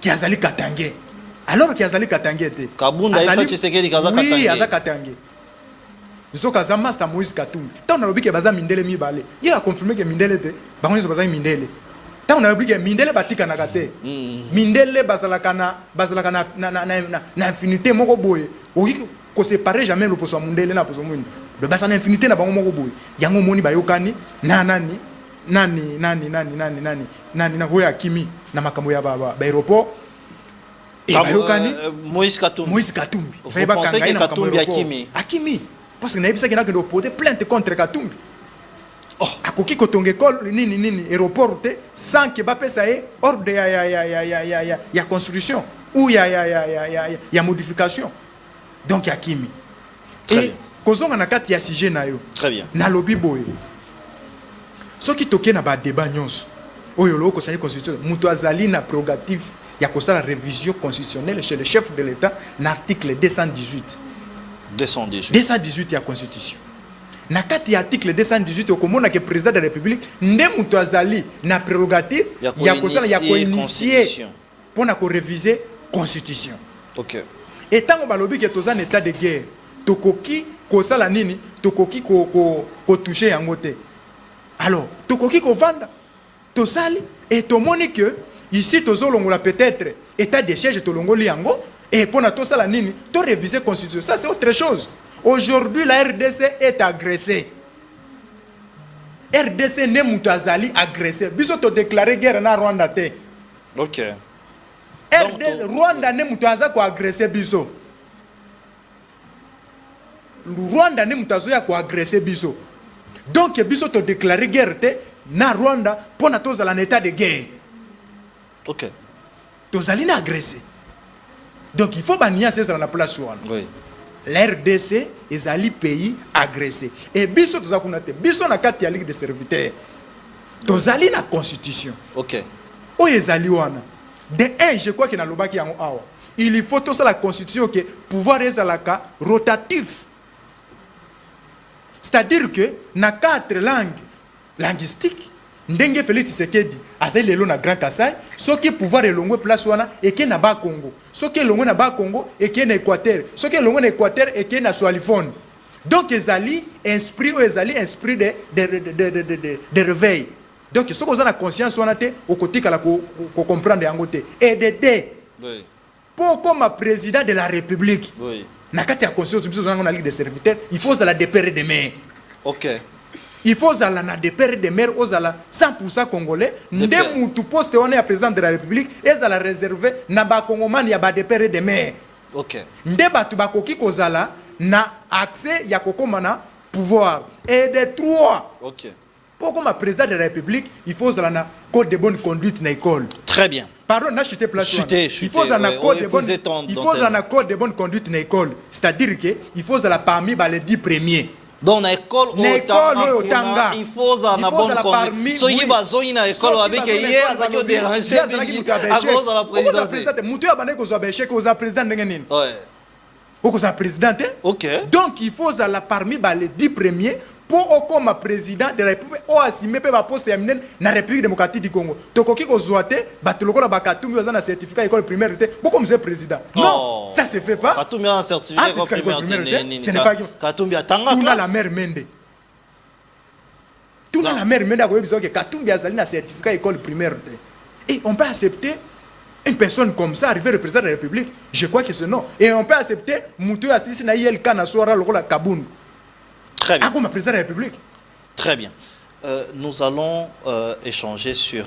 qui Azali Katangé. Alors qui Azali Katangé te. Kabound Aïssa Tshisekedi kaza Katangé. Oui, Azali Katangé. Nous kaza master Moïse Katumbi. Tant on a oublié que baza Mindele mi balé. Il a confirmé que Mindele te. Ba on baza Mindele. Tant on a oublié que Mindele batika na kate. Mindele bazalaka na infinité moko boye. Oki ko séparer jamais le poso Mindele na poso mwindi. Le basa na infinité na bango moko boye. Yango moni bayokani nani na hoya kimi na makambo ya baba aéroport. Moïse Katumbi. Moïse Katumbi. Vous pensez que Katumbi Akimi? Akimi. Parce que naibisa kena kendo porter plainte contre Katumbi. Oh, akoki kotonge kol nini aéroport te sans que ba pesa e ordre ya construction ou ya modification. Donc Akimi. Et kozonga na kati ya sujet na yo. Très bien. Na lobby boy. Soki toke na ba débat nyonso. Oyo loko sani constitution muto azali na prérogative ya kosala révision constitutionnelle chez le chef de l'État l'article 218 ya constitution. Na kati ya article 218 okomona que président de la République nde muto azali na prérogative ya kosala ya ko-initier pona ko réviser constitution. OK. Et tango balobi ke toza en état de guerre, tokoki kosala nini? Tokoki ko toucher yango te. Alors, tokoki ko vanda. Tosali et tomoni que ici tozolongola peut-être état de siège tolongoli yango. Et pour tout ça, tu réviser la constitution. Ça, c'est autre chose. Aujourd'hui, la RDC est agressée. RDC n'est Moutazali agressée. Biso to déclaré guerre na Rwanda te. OK. RDC, Rwanda n'est Moutaza ko agressé biso. Rwanda n'est Moutaza ko agressé biso. Donc, biso to déclaré guerre te na Rwanda pour na toza en état de guerre. OK. Tozali na agressé. Donc il faut bannir ça dans la place où on. Oui. L'RDC est un pays agressé. Et biso tozakunate, biso na kati ya ligue de serviteurs. Tozali na constitution. OK. O ezali wana. De un, je crois que na lobaki yango awa. Il faut tout ça la constitution que pouvoir ezalaka rotatif. C'est-à-dire que na 4 langues linguistiques ndenge Félix Tshisekedi azali lelo na Grand Kassai, soki pouvoir elongwe place wana eke na ba Congo, soki elongwe na ba Congo eke na Équateur, soki elongwe na Équateur eke na Swalifone. Donc ezali esprit de réveil. Donc soki oza na conscience wana te okotika la ko comprendre yango te. Et de deux. Oui. Pour comme président de la République. Oui. Na kati ya constitution na la Ligue des serviteurs, il faut la dépêcher de main. OK. Il faut zala na de père de mère ozala 100% congolais ndé mutu poste on est président de la République ezala réservé na ba congomani ya ba de père de mère. OK. Ndé batu bakoki kozala na accès ya kokoma na pouvoir. Et des trois. Ok. Pourquoi ma président de la République, il faut que la code de bonne conduite dans l'école. Très bien. Pardon, là, chuté place. Chuté. Il faut un accord de bonne conduite dans l'école. C'est-à-dire qu'il faut la parmi les 10 premiers. Dans l'école au Tanga, il faut la bonne conduite. Si vous avez une école avec hier, vous avez dérangé à cause de la présidente. Moutou a bané que vous avez échec aux présidents de Ngenin. Vous avez président. Ok. Donc il faut la parmi les 10 premiers. Pour comme président de la République, ou assumer le poste dans la République démocratique du Congo. Tokoki ko zoate, batuloko la bakatumbi oza na certificat école primaire té. Pourquoi vous êtes président? Non, ça se fait pas. Katumbi a un certificat école primaire. Ce n'est pas Katumbi a tanga classe. Tout la mère Mende. Tout la mère Mende a besoin que Katumbi a un certificat école primaire. Et on peut accepter une personne comme ça arriver représenter la République. Je crois que c'est non. Et on peut accepter Moutou Assisi na yel kana soara lokola Kabun. Très bien. Comme président de la République. Très bien. Nous allons échanger sur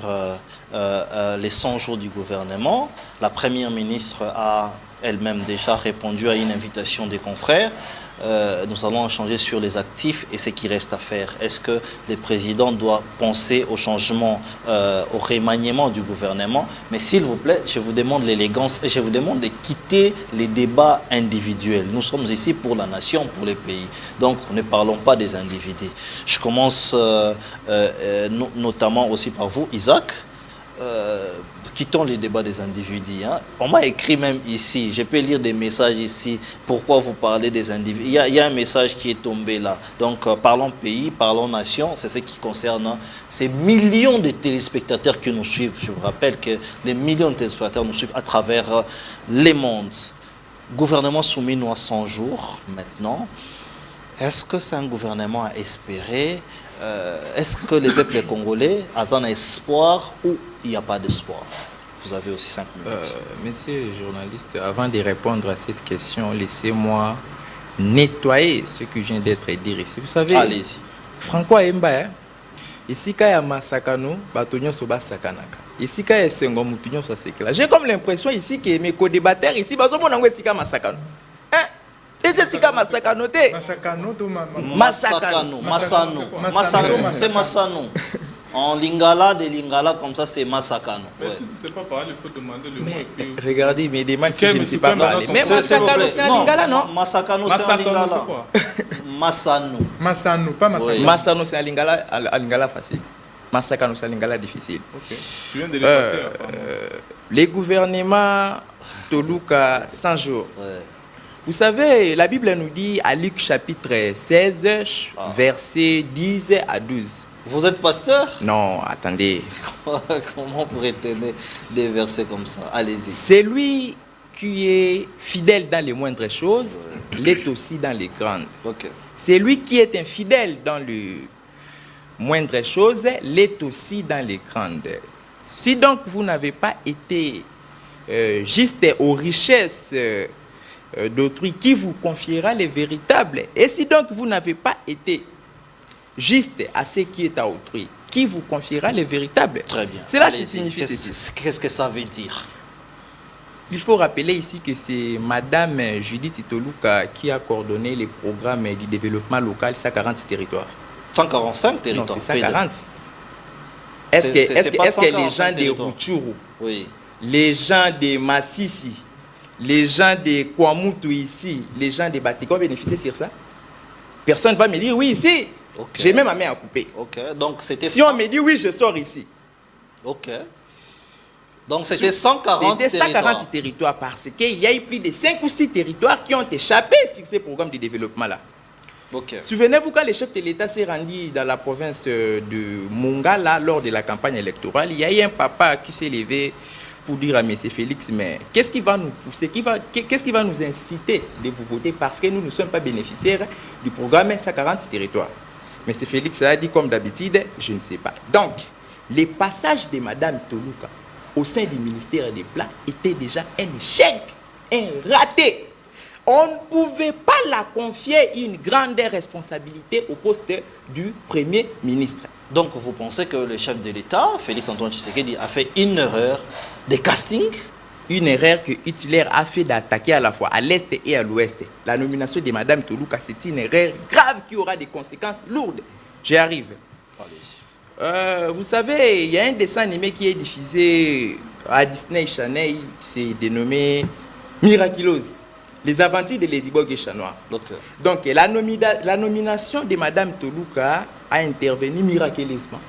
les 100 jours du gouvernement. La première ministre a elle-même déjà répondu à une invitation des confrères. Nous allons échanger sur les actifs et ce qui reste à faire. Est-ce que le président doit penser au changement, au remaniement du gouvernement? Mais s'il vous plaît, je vous demande l'élégance et je vous demande de quitter les débats individuels. Nous sommes ici pour la nation, pour les pays. Donc, ne parlons pas des individus. Je commence notamment aussi par vous, Isaac. Quittons les débats des individus. Hein. On m'a écrit même ici, je peux lire des messages ici, pourquoi vous parlez des individus. Il y a un message qui est tombé là. Donc parlons pays, parlons nation, c'est ce qui concerne ces millions de téléspectateurs qui nous suivent. Je vous rappelle que les millions de téléspectateurs nous suivent à travers les mondes. Gouvernement soumis nous à 100 jours maintenant. Est-ce que c'est un gouvernement à espérer? Est-ce que le peuple congolais a un espoir ou il n'y a pas d'espoir? Vous avez aussi 5 minutes. Monsieur le journaliste, avant de répondre à cette question, laissez-moi nettoyer ce que je viens d'être dit ici. Vous savez, allez-y. Franco Aemba, ici, quand il y a Masakano, Batonio Soba Sakanaka. Ici, quand il y a Sengo Moutonio Soba. J'ai comme l'impression ici que mes co-débatteurs ici, Bazomonango ici, Masakano. Masakano, c'est Massano. En lingala, de lingala, comme ça, c'est Masakano. Mais si tu ne sais pas parler, il faut demander le mot. Et puis... Regardez, mais des si je ne sais pas parler. Mais Masakano, c'est un lingala, non? Masakano, c'est un lingala. Massano. Massano, pas Massano. Oui. Massano, c'est un lingala facile. Masakano, c'est un lingala difficile. Ok. Tu viens de les les gouvernements Toluka 100 jours. Ouais. Vous savez, la Bible nous dit à Luc chapitre 16, versets 10 à 12. Vous êtes pasteur? Non, attendez. Comment vous retenez des versets comme ça? Allez-y. C'est lui qui est fidèle dans les moindres choses, l'est aussi dans les grandes. Okay. C'est lui qui est infidèle dans les moindres choses, l'est aussi dans les grandes. Si donc vous n'avez pas été juste aux richesses d'autrui, qui vous confiera les véritables? Et si donc vous n'avez pas été juste à ce qui est à autrui, qui vous confiera les véritables? Très bien. C'est là ce qui signifie. Qu'est-ce que ça veut dire? Il faut rappeler ici que c'est Madame Judith Itoluka qui a coordonné les programmes du développement local 140 territoires. 145 territoires? Non, c'est 140. Est-ce que les gens de Rutshuru, oui, les gens de Massissi, les gens de Kwamutu ici, les gens de Batiko bénéficient sur ça? Personne ne va me dire oui ici. Okay. J'ai même ma main à couper. Okay. Donc c'était si on me dit oui, je sors ici. Ok. Donc c'était 140 territoires. C'était 140 territoires parce qu'il y a eu plus de 5 ou 6 territoires qui ont échappé sur ces programmes de développement-là. Okay. Souvenez-vous quand le chef de l'État s'est rendu dans la province de Mongala lors de la campagne électorale, il y a eu un papa qui s'est levé pour dire à M. Félix, mais qu'est-ce qui va nous pousser, qu'est-ce qui va nous inciter de vous voter parce que nous ne sommes pas bénéficiaires du programme 140 territoires. M. Félix a dit comme d'habitude, je ne sais pas. Donc, les passages de Mme Toluka au sein du ministère des Plats était déjà un échec, un raté. On ne pouvait pas la confier une grande responsabilité au poste du Premier ministre. Donc vous pensez que le chef de l'État, Félix Antoine Tshisekedi, a fait une erreur de casting, une erreur que Hitler a fait d'attaquer à la fois à l'Est et à l'Ouest. La nomination de Mme Toluka, c'est une erreur grave qui aura des conséquences lourdes. J'y arrive. Vous savez, il y a un dessin animé qui est diffusé à Disney Channel, c'est dénommé Miraculous, les aventures de Ladybug et Chat Noir. Donc la nomination de Mme Toluka a intervenu miraculeusement.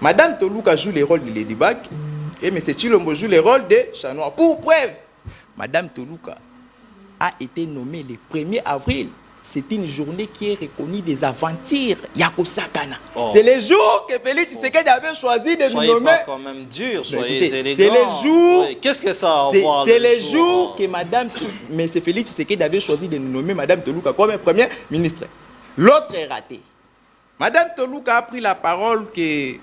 Mme Toluka joue le rôle de Ladybug et M. Tshilombo joue le rôle de Chat Noir. Pour preuve, Mme Toluka a été nommée le 1er avril. C'est une journée qui est reconnue des aventures Yakosakana. C'est le jour que Félix Tshisekedi avait choisi de nous nommer. Soyez pas quand même dur, soyez élégant. C'est le jour. Oui. Qu'est-ce que ça a à voir? C'est le jour que M. Félix Tshisekedi avait choisi de nous nommer Mme Toluka comme Premier ministre. L'autre est raté. Mme Toluka a pris la parole que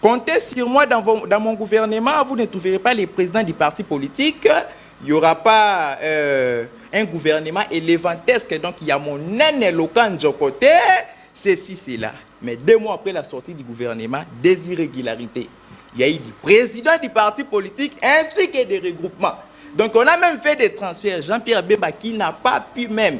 comptez sur moi dans mon gouvernement, vous ne trouverez pas les présidents du parti politique. Il n'y aura pas un gouvernement élevantesque. Donc, il y a mon naine Lokan Djokote, ceci, cela. Mais 2 mois après la sortie du gouvernement, des irrégularités. Il y a eu du président du parti politique ainsi que des regroupements. Donc, on a même fait des transferts. Jean-Pierre Bemba qui n'a pas pu même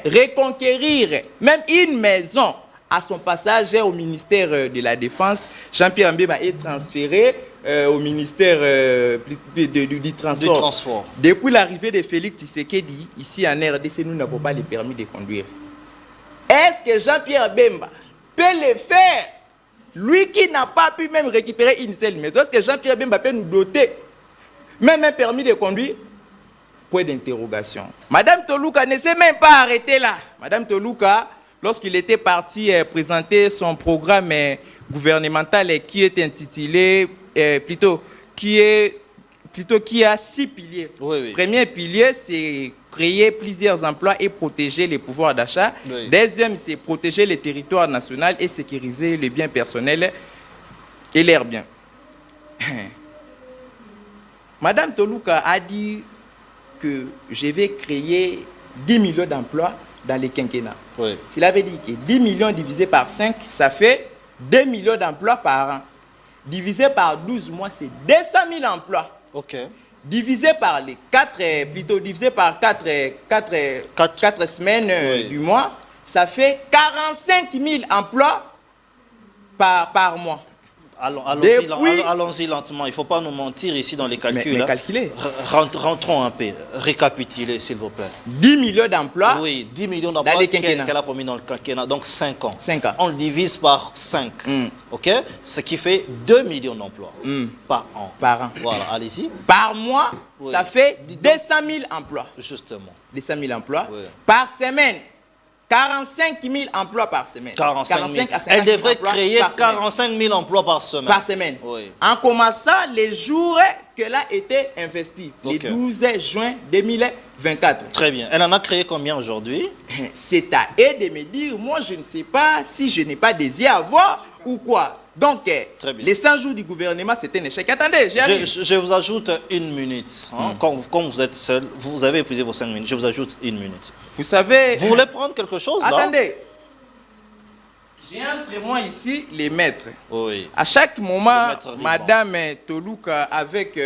reconquérir même une maison à son passage au ministère de la Défense. Jean-Pierre Mbemba est transféré au ministère du Transport. Depuis l'arrivée de Félix Tshisekedi, ici en RDC, nous n'avons pas le permis de conduire. Est-ce que Jean-Pierre Bemba peut le faire? Lui qui n'a pas pu même récupérer une seule maison, est-ce que Jean-Pierre Bemba peut nous doter même un permis de conduire? Point d'interrogation. Madame Toluka ne s'est même pas arrêtée là. Madame Toluka, lorsqu'il était parti présenter son programme gouvernemental qui est intitulé, qui a 6 piliers. Oui. Premier pilier, c'est créer plusieurs emplois et protéger les pouvoirs d'achat. Oui. Deuxième, c'est protéger les territoires nationaux et sécuriser les biens personnels et leurs biens. Madame Toluka a dit que je vais créer 10 millions d'emplois dans les quinquennats. Oui. S'il avait dit que 10 millions divisé par 5, ça fait 2 millions d'emplois par an. Divisé par 12 mois, c'est 200 000 emplois. Ok. Divisé par les 4 semaines du mois, ça fait 45 000 emplois par mois. Allons-y lentement, il ne faut pas nous mentir ici dans les calculs. Mais calculer. Rentrons un peu, récapitulez s'il vous plaît. 10 millions d'emplois. Oui, 10 millions d'emplois qu'elle a promis dans le quinquennat, donc 5 ans. 5 ans. On le divise par 5, ok? Ce qui fait 2 millions d'emplois par an. Par an. Voilà, allez-y. Par mois, ça fait 200 000 emplois. Justement. 200 000 emplois. Oui. Par semaine. 45 000 emplois par semaine. 45 000. Elle devrait créer 45 000 emplois par semaine. Par semaine. Oui. En commençant les jours qu'elle a été investie. Le 12 juin 2024. Très bien. Elle en a créé combien aujourd'hui? C'est à elle de me dire, moi je ne sais pas si je n'ai pas désiré avoir ou quoi. Donc, les 100 jours du gouvernement, c'était un échec. Attendez, je vous ajoute 1 minute. Quand vous êtes seul, vous avez épuisé vos 5 minutes. Je vous ajoute 1 minute. Vous savez... Vous voulez prendre quelque chose là? Attendez. J'ai entre moi ici les maîtres. Oui. À chaque moment, Madame Toluka avec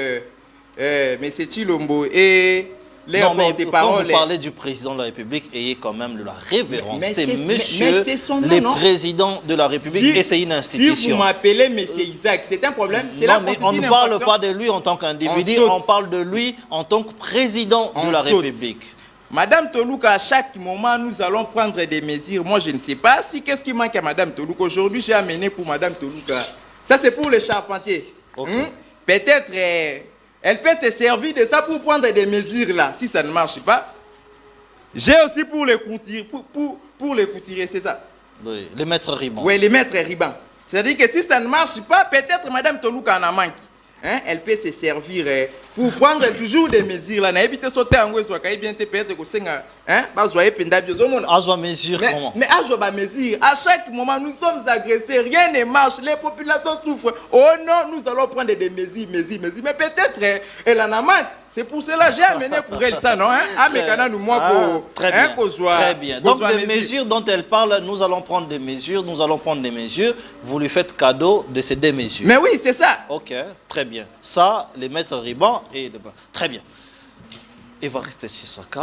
M. Tshilombo et... Non, mais quand vous parlez du président de la République, ayez quand même la révérence. C'est monsieur le président de la République et c'est une institution. Si vous m'appelez M. Isaac, c'est un problème. Non, mais on ne parle pas de lui en tant qu'individu, on parle de lui en tant que président de la République. Madame Toluka, à chaque moment, nous allons prendre des mesures. Moi, je ne sais pas si qu'est-ce qui manque à Madame Toluka. Aujourd'hui, j'ai amené pour Madame Toluka. Ça, c'est pour les charpentiers. Peut-être... elle peut se servir de ça pour prendre des mesures là, si ça ne marche pas. J'ai aussi pour les couturiers, c'est ça. Oui, les maîtres ribans. Oui, les maîtres ribans. C'est-à-dire que si ça ne marche pas, peut-être Madame Toluka en a manque. Elle peut se servir pour prendre toujours des mesures là. Éviter sauter en haut, soit bien peut-être que c'est mesure comment? Mais à mesure, à chaque moment nous sommes agressés, rien ne marche, les populations souffrent. Oh non, nous allons prendre des mesures. Mais peut-être elle en a manque. C'est pour cela que j'ai amené pour elle ça, non? Très bien. Donc, des mesures dont elle parle, nous allons prendre des mesures, Vous lui faites cadeau de ces 2 mesures. Mais oui, c'est ça. Ok, très bien. Ça, les maîtres Riban et... Très bien. Évariste Tshisekedi,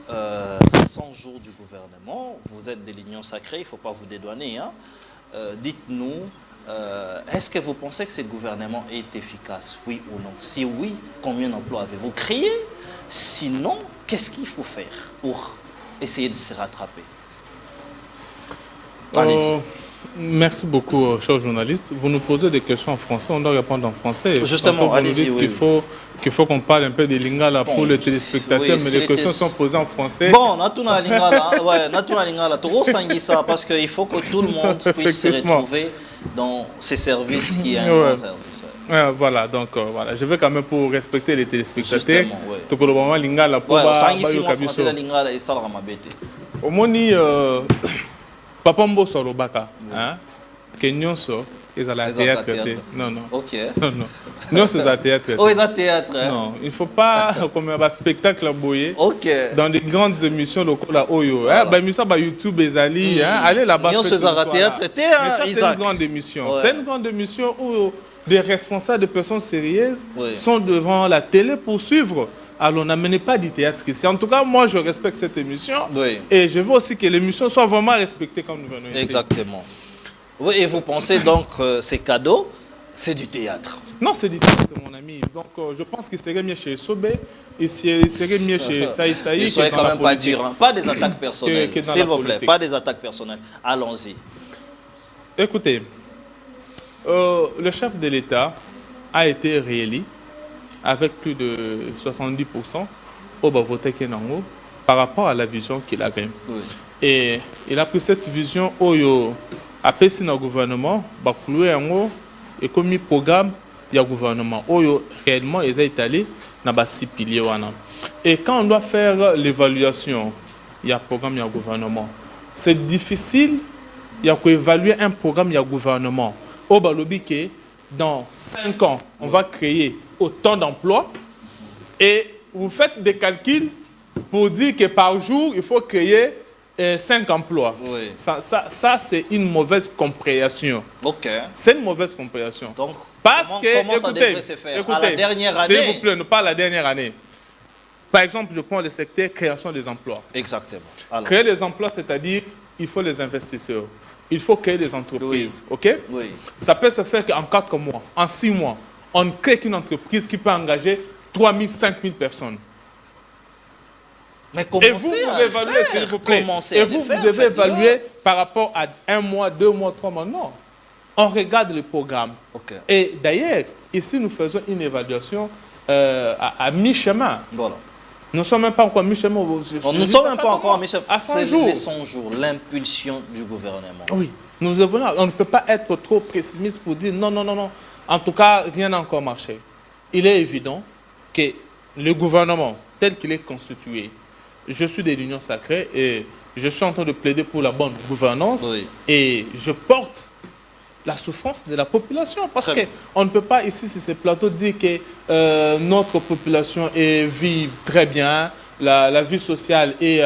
100 jours du gouvernement, vous êtes de l'Union sacrée, il ne faut pas vous dédouaner. Hein. Dites-nous, est-ce que vous pensez que ce gouvernement est efficace, oui ou non? Si oui, combien d'emplois avez-vous créé? Sinon, qu'est-ce qu'il faut faire pour essayer de se rattraper? Allez-y. Merci beaucoup, cher journaliste. Vous nous posez des questions en français, on doit répondre en français. Justement, allez-y. Qu'il faut qu'on parle un peu des lingala pour les téléspectateurs, mais les questions sont posées en français. Bon, natuna lingala, ça parce qu'il faut que tout le monde puisse se retrouver dans ces services qui est un grand service. Voilà, donc voilà, je vais quand même pour respecter les téléspectateurs. Justement, Au moni Papa Mboso Robaka, Kenyonso, ils allaient à théâtre. Non. Ok. Non, c'est à théâtre. Oh, ils à théâtre. Non, il ne faut pas comme un spectacle boyé. Ok. Dans des grandes émissions locales Oyo. YouTube et Zali, allez là-bas. Non, c'est à théâtre. C'est une grande émission. C'est une grande émission où des responsables, des personnes sérieuses sont devant la télé pour suivre. Alors, n'amenez pas du théâtre ici. En tout cas, moi, je respecte cette émission. Et je veux aussi que l'émission soit vraiment respectée comme nous venons ici. Exactement. Oui, et vous pensez donc que ces cadeaux, c'est du théâtre? Non, c'est du théâtre, mon ami. Donc, je pense qu'il serait mieux chez Sobé, il serait mieux chez Saï. Il serait quand même pas dur. Hein. Pas des attaques personnelles, s'il vous plaît. Pas des attaques personnelles. Allons-y. Écoutez, le chef de l'État a été réélu avec plus de 70% au vote Kenango par rapport à la vision qu'il avait. Oui. Et il a pris cette vision au après si le gouvernement et comme un programme du gouvernement réellement ils ont étalé dans 6 piliers. Et quand on doit faire l'évaluation, il y a un programme du gouvernement. C'est difficile d'évaluer un programme du gouvernement. Au Balobi que dans 5 ans, on va créer autant d'emplois et vous faites des calculs pour dire que par jour, il faut créer 5 emplois. Oui. Ça c'est une mauvaise compréhension. Ok. C'est une mauvaise compréhension. Donc, parce comment que, ça devrait se faire? À la dernière année? S'il vous plaît, pas la dernière année. Par exemple, je prends le secteur création des emplois. Exactement. Alors, créer des emplois, c'est-à-dire il faut les investisseurs. Il faut créer des entreprises. Oui. OK? Oui. Ça peut se faire qu'en 4 mois, en 6 mois, on crée une entreprise qui peut engager 3 000, 5 000 personnes. Mais et vous évaluez, s'il vous plaît. Et vous devez évaluer par rapport à 1 mois, 2 mois, 3 mois. Non. On regarde le programme. Okay. Et d'ailleurs, ici, nous faisons une évaluation à mi-chemin. Voilà. Nous ne sommes même pas encore à mi-chemin. Nous ne sommes même pas encore à mi-chemin. À 100 jours. C'est les 100 jours, l'impulsion du gouvernement. Oui. On ne peut pas être trop pessimiste pour dire non, non, non, non. En tout cas, rien n'a encore marché. Il est évident que le gouvernement, tel qu'il est constitué, je suis de l'Union sacrée et je suis en train de plaider pour la bonne gouvernance. Oui. Et je porte la souffrance de la population. Parce qu'on ne peut pas ici, sur ces plateaux, dire que notre population vit très bien, la vie sociale est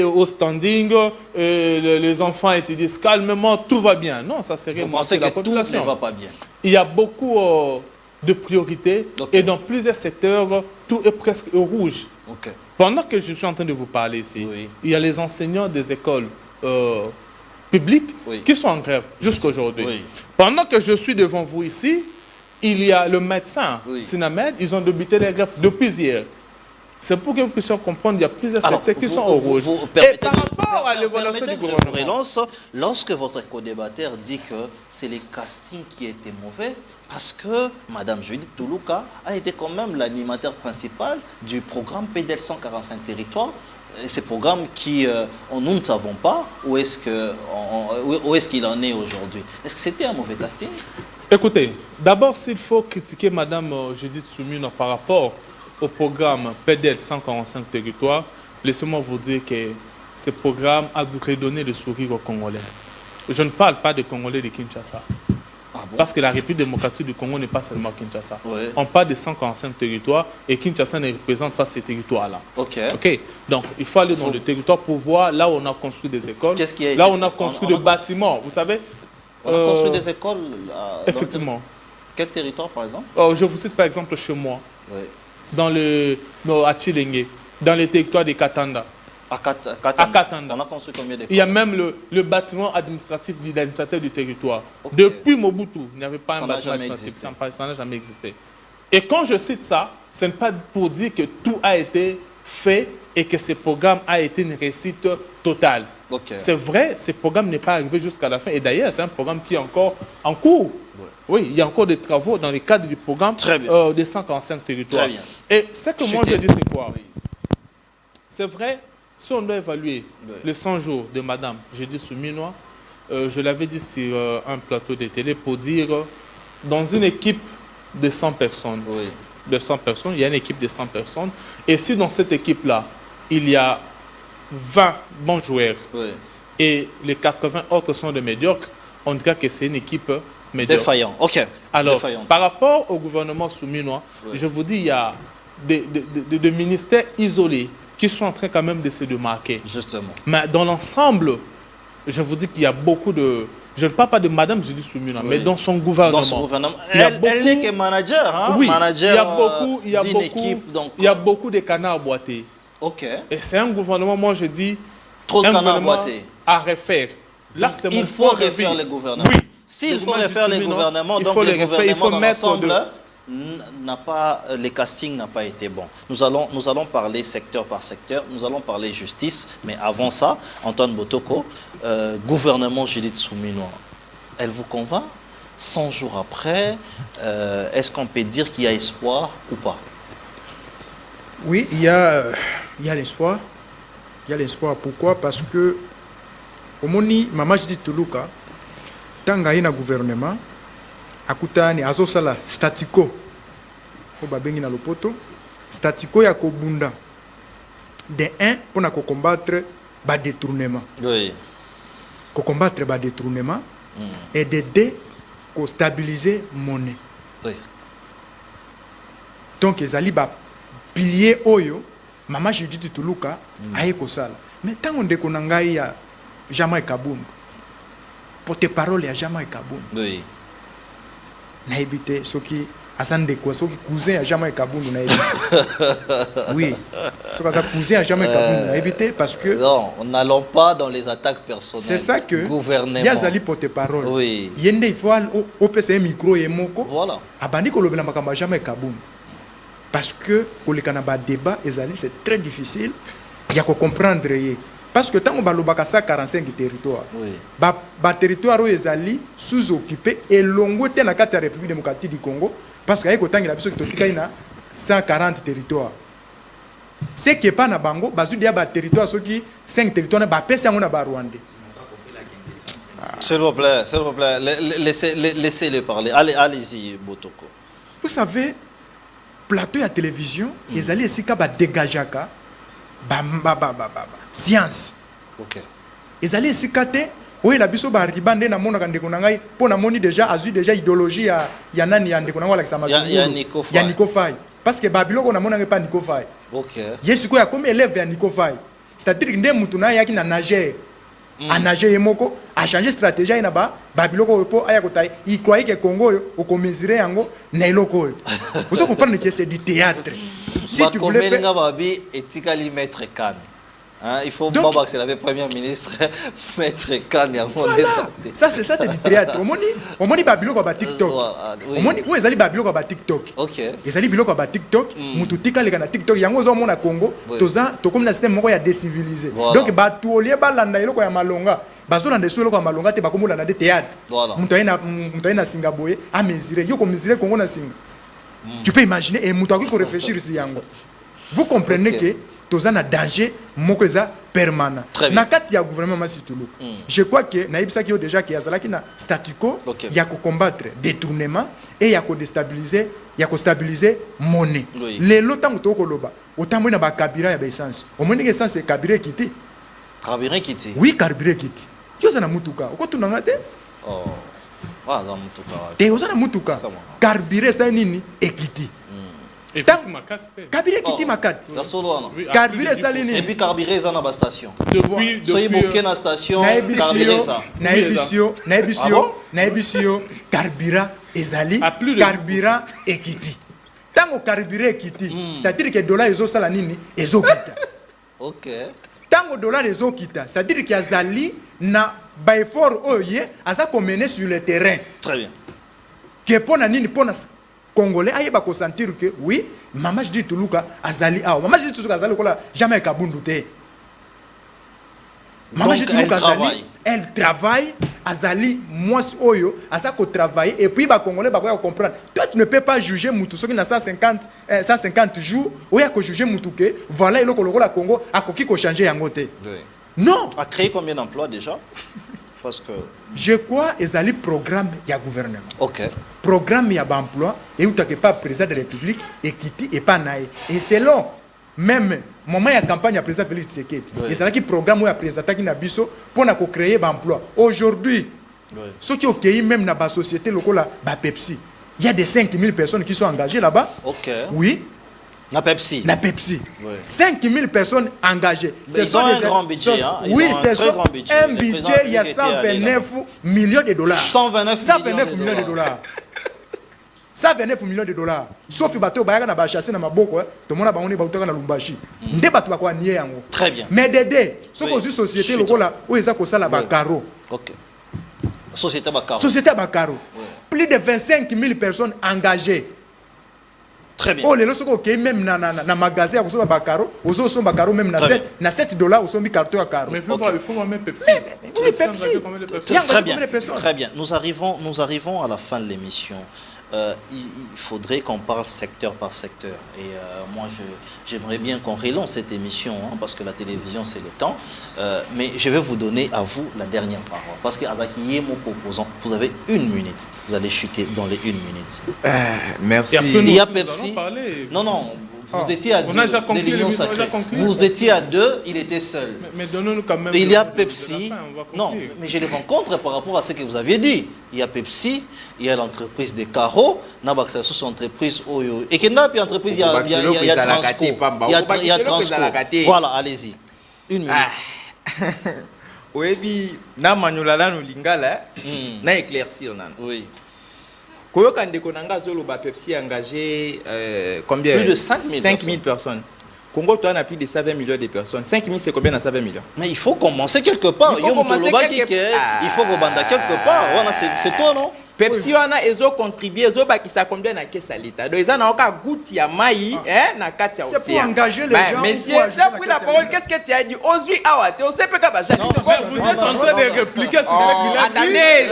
au standing, les enfants étudient calmement, tout va bien. Non, ça serait vous pensez que tout ne va pas bien? Il y a beaucoup de priorités et dans plusieurs secteurs, tout est presque au rouge. Okay. Pendant que je suis en train de vous parler ici, il y a les enseignants des écoles publiques qui sont en grève jusqu'à aujourd'hui. Pendant que je suis devant vous ici, il y a le médecin Sinamed, ils ont débuté les grèves depuis hier. C'est pour que vous puissiez comprendre qu'il y a plusieurs secteurs qui sont au rouge. Et par rapport à l'évaluation du gouvernement, lorsque votre co-débatteur dit que c'est les castings qui étaient mauvais, parce que Mme Judith Toulouka a été quand même l'animateur principal du programme PDL 145 territoires. Ce programme qui, nous ne savons pas où est-ce qu'il en est aujourd'hui. Est-ce que c'était un mauvais casting? Écoutez, d'abord, s'il faut critiquer Mme Judith Soumino par rapport au programme PDL 145 territoires, laissez-moi vous dire que ce programme a redonné le sourire aux Congolais. Je ne parle pas des Congolais de Kinshasa. Ah bon? Parce que la République démocratique du Congo n'est pas seulement Kinshasa. Ouais. On parle de 145 territoires et Kinshasa ne représente pas ces territoires-là. Ok. Donc, il faut aller dans le territoire pour voir là où on a construit des écoles, Qu'est-ce qui a été là où on a fait? construit des bâtiments. Vous savez, On a construit des écoles. effectivement. Quel territoire, par exemple? Je vous cite par exemple chez moi, Oui. à Chilenge, dans le territoire de Katanda. À À Katanda. On a construit combien d'écoles? Il y a même le bâtiment administratif de l'administrateur du territoire. Ok. Depuis Mobutu, il n'y avait pas Ça un n'a bâtiment jamais administratif. existé. Ça n'a jamais existé. Et quand je cite ça, ce n'est pas pour dire que tout a été fait et que ce programme a été une réussite totale. Ok. C'est vrai, ce programme n'est pas arrivé jusqu'à la fin. Et d'ailleurs, c'est un programme qui est encore en cours. Oui, il y a encore des travaux dans le cadre du programme des 145 territoires. Très bien. Et ce que moi je dis, c'est quoi? Oui. C'est vrai, si on doit évaluer les 100 jours de Madame, j'ai dit Souminois, je l'avais dit sur un plateau de télé pour dire, dans une équipe de 100 personnes, il y a une équipe de 100 personnes, et si dans cette équipe-là, il y a 20 bons joueurs, et les 80 autres sont de médiocres, on dirait que c'est une équipe médiocre. Défaillant, ok. Alors, Défaillante. par rapport au gouvernement souminois, je vous dis, il y a des ministères isolés qui sont en train quand même de se démarquer. Justement. Mais dans l'ensemble, je vous dis qu'il y a beaucoup de... Je ne parle pas de Madame Judy Souminois, mais dans son gouvernement. Dans son gouvernement. Il y a Elle n'est que manager, hein? Oui, Manager d'une équipe. Donc... il y a beaucoup de canards boités. Ok. Et c'est un gouvernement, moi je dis, Trop de un canards gouvernement boités. à refaire. Là, c'est Il mon faut point de refaire vue. les gouvernements. Oui. S'il faut refaire les gouvernements, donc les le gouvernement dans mettre l'ensemble n'a pas, les castings n'a pas été bon. Nous allons parler secteur par secteur, nous allons parler justice, mais avant ça, Antoine Botoko, gouvernement Judith Souminois, elle vous convainc? 100 jours après, est-ce qu'on peut dire qu'il y a espoir ou pas? Oui, il y a l'espoir. Il y a l'espoir. Pourquoi? Parce que, au moni, Maman Judith Tuluka, tant qu'il y a un gouvernement, akutani azosala statico ko babengi na lopoto statico ya kobunda de 1 pour combattre ba détournement. Oui. Ko combattre ba détournement et de 2 ko stabiliser monnaie. Oui. Donc ezali ba pilier oyo Maman Judith Tuluka aye ko sala. Mais tant on ndeko na ngai ya Jamai Kabundu. Porte-parole ya Jamai Kabundu. Oui. Na évité ce qui asande quoi ce qui cousin à jamais Kabundu na évité. Oui. Ce que ça cousin à jamais Kabundu na évité parce que non, n'allons pas dans les attaques personnelles. c'est ça que gouvernement. Il y a zali porte-parole. Oui. Yende il faut au PC micro et moko. Voilà. Abandi ko lobela makamba jamais Kabundu. Parce que ko le kanaba débat ezali c'est très difficile. Il y a ko comprendre yé. Parce que tant on balobaka 145 territoires, ba territoire où ezali sous-occupé et longo te na kati ya République démocratique du Congo parce que ayeko tangi la biso totika ina 140 territoires. Ce qui est pas na bango bazu dia ba territoire soki 5 territoires na ba pesa ngona ba Rwanda. S'il vous plaît, laissez-le parler. Allez-y, Botoko. Vous savez, plateau ya télévision, ezali esika ba dégajaka ba science. Ok. Ezali esika te oyo la biso ba ribande na mona kandeko na ngai po na moni déjà azu déjà idéologie ya nani ya ndeko na ngala kisama ya Nico Faye. Parce que babiloko na mona ngai pa Nico Faye. Ok. Yesu ko ya comme élève ya Nico Faye. C'est-à-dire que ndé mutu na yaki na nager. A nager yemoko a changer stratégie na ba babiloko po aya kotai il croyait que Congo au ko mesurer yango na iloko. Vous savez comprendre que c'est du théâtre. Si tu voulais faire babi etikali maître Kane. Hein, il faut pas que c'est le premier ministre maître Kane ya mon ça c'est du théâtre. Au moni babiloko ba TikTok. Au moni où ezali babiloko ba TikTok. OK. Ezali biloko ba TikTok, mutu tikali kana TikTok yango zo mona Congo, toza to comme na système moko ya décivilisé. Donc ba tu olie ba landa iloko ya malonga. Bazona ndesu iloko ya malonga te bakomola na de théâtre. Mutu na Singapour a mesurer yo ko mesurer Congo na Singa. Tu peux imaginer et mutu ko réfléchir sur yango. Vous comprenez que toza na danger moko eza permanent. Na kati ya gouvernement Masitulu. Je crois que na ibisa ki déjà que azalaki na statu quo ya ko combattre détournement et ya ko déstabiliser ya ko stabiliser monnaie. Les lotango to ko loba otambo na ba kabira ya ba essence. O moni que essence kabira kiti. Kabira kiti. Oui, kabira kiti. Yo za na mutuka. Oko tunanga te? Oh. Ah, dans Moutouka. te ozana mutuka carburé ça nini ekiti Et puis, ma casse paie. carburé ekiti makati La solo, non. Oui, carburé après, ça du coup, Et nini puis carburé, ça dans la station. Depuis, Soyez bloqué dans la station, na carburé, ça. ebisio Ah bon? na ebisio carburant ezali À plus de carburant ekiti tango carburant ekiti c'est-à-dire que dollar ezosala nini ezokita Ok. tango dollar ezokita c'est-à-dire que azali na baeffort oyo ye aza komene sur le terrain Très bien. ke mpona nini mpona congolais ayeba kosentir que oui mama jidi tuluka azali awa mama jidi tuluka azali lokola jamais kabundu te mama Donc, jidi elle tuluka travaille. azali elle travaille azali mwasi oyo aza kotravaille et puis bacongolais bakoya comprendre toi tu ne peux pas juger mutu soki na 150 jours oya kojuge mutu ke voilà eloko lokola congo akoki kochanger yango te Oui. non A créé combien d'emplois déjà? Parce que. je crois ezali programme ya gouvernement Ok. programme ya baemploi eutaki pa président de la république ekiti epa na ye et selon même moment ya campagne ya président Félix Tshisekedi Oui. ezalaki programme oyo apresentataki na biso mpona kocréer baemploi aujourd'hui Oui. soki okei même na basociété lokola bapepsi il y a des 5000 personnes qui sont engagées là-bas Ok. oui Na Pepsi. na Pepsi Oui. 5000 personnes engagées. Mais ils ont un grand budget, hein. Ils Oui, ont un c'est très grand budget. un Le budget, président il y a était allé 129 millions de dollars. 129 millions de dollars. 129 millions de dollars. Sauf que bateau bayaka na ba chasser na maboko, to mona ba oni ba utaka na Lumbashi. Nde bato ba kwa nié yango. Très bien. Mais dédé, so Oui. ko société Chut. lokola o eza ko sala ba Oui. caro. Ok. Société Bakar. Société ba caro. Plus de 25 000 personnes engagées. Très bien. Oh, les lorsque ok même na magasin au somba caro, aux autres somba caro même na Très 7 na 7 dollars au sombi carton à caro. Mais Ok. il faut même Pepsi. Oui, Pepsi. engagé combien de personnes Il y a Très engagé bien. combien de personnes? Très bien. Nous arrivons à la fin de l'émission. Il faudrait qu'on parle secteur par secteur. Et moi, j'aimerais bien qu'on relance cette émission, hein, parce que la télévision, c'est le temps. Mais je vais vous donner à vous la dernière parole. Parce que avec mon proposant, vous avez 1 minute. Vous allez chuter dans les 1 minute. Merci. Et après, nous Il y a aussi, nous Pepsi. allons parler. Non. Vous étiez à On deux. a déjà conclu des Lions l'émission, on a sacrés. déjà conclu. Vous étiez à 2, il était seul. Mais donnons-nous quand même. Il y a de Pepsi. la fin, on va Non, conclure. mais je les rencontre par rapport à ce que vous aviez dit. Il y a Pepsi, il y a l'entreprise des carreaux, Nabaxa sous entreprise Oyo. Et qu'il y a une entreprise, il y a Transco. Il y a Transco. Voilà, allez-y. 1 minute. Oyebi na manulala no lingala na éclaircir nan. Oui. Koyoka ndeko nanga zoloba Pepsi engagé combien? Plus de 5000 5000 personnes. Congo toi on a plus de 120 millions de personnes. 5000 c'est combien dans 120 millions? Mais il faut commencer quelque part. Il faut commencer Il faut commencer quelque part. Voilà, c'est toi, non? Pepsi wana ezo contribuer ezo bakisa combien na kesa lita. Donc eza na oka goutte ya mai na kati ya océan. C'est pour engager les gens. Monsieur, j'ai pris la parole, qu'est-ce que tu as dit? Ozui awate, on sait pas que bajani. Vous êtes en train de répliquer sur ce qu'il a dit. Attendez,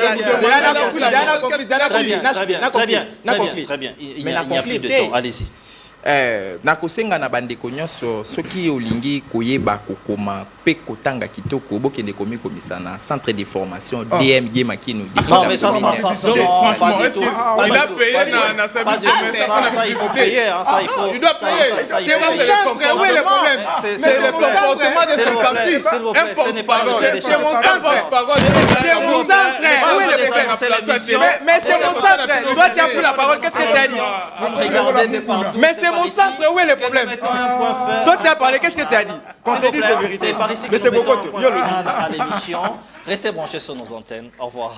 Très bien. Il n'y a plus de temps. Allez-y. nakosenga na bandeko nyonso soki olingi koyeba kokoma pe kotanga kitoko bokende komi komisana centre de formation DMG Makino. Non mais ça Donc, franchement, est-ce qu'il a payé dans service de ça il faut payer, ça il faut. Il doit payer. C'est le comportement. Où est le problème? C'est le comportement de son parti. S'il vous plaît, ce n'est pas le C'est mon centre. C'est mon centre. Où est le problème? Mais c'est mon centre. Toi tu as pris la parole, qu'est-ce que tu as dit? Vous me regardez de partout. Mais c'est mon centre, où est le problème? Toi tu as parlé, qu'est-ce que tu as dit? C'est par ici que nous mettons un point final à l'émission. Restez branchés sur nos antennes. Au revoir.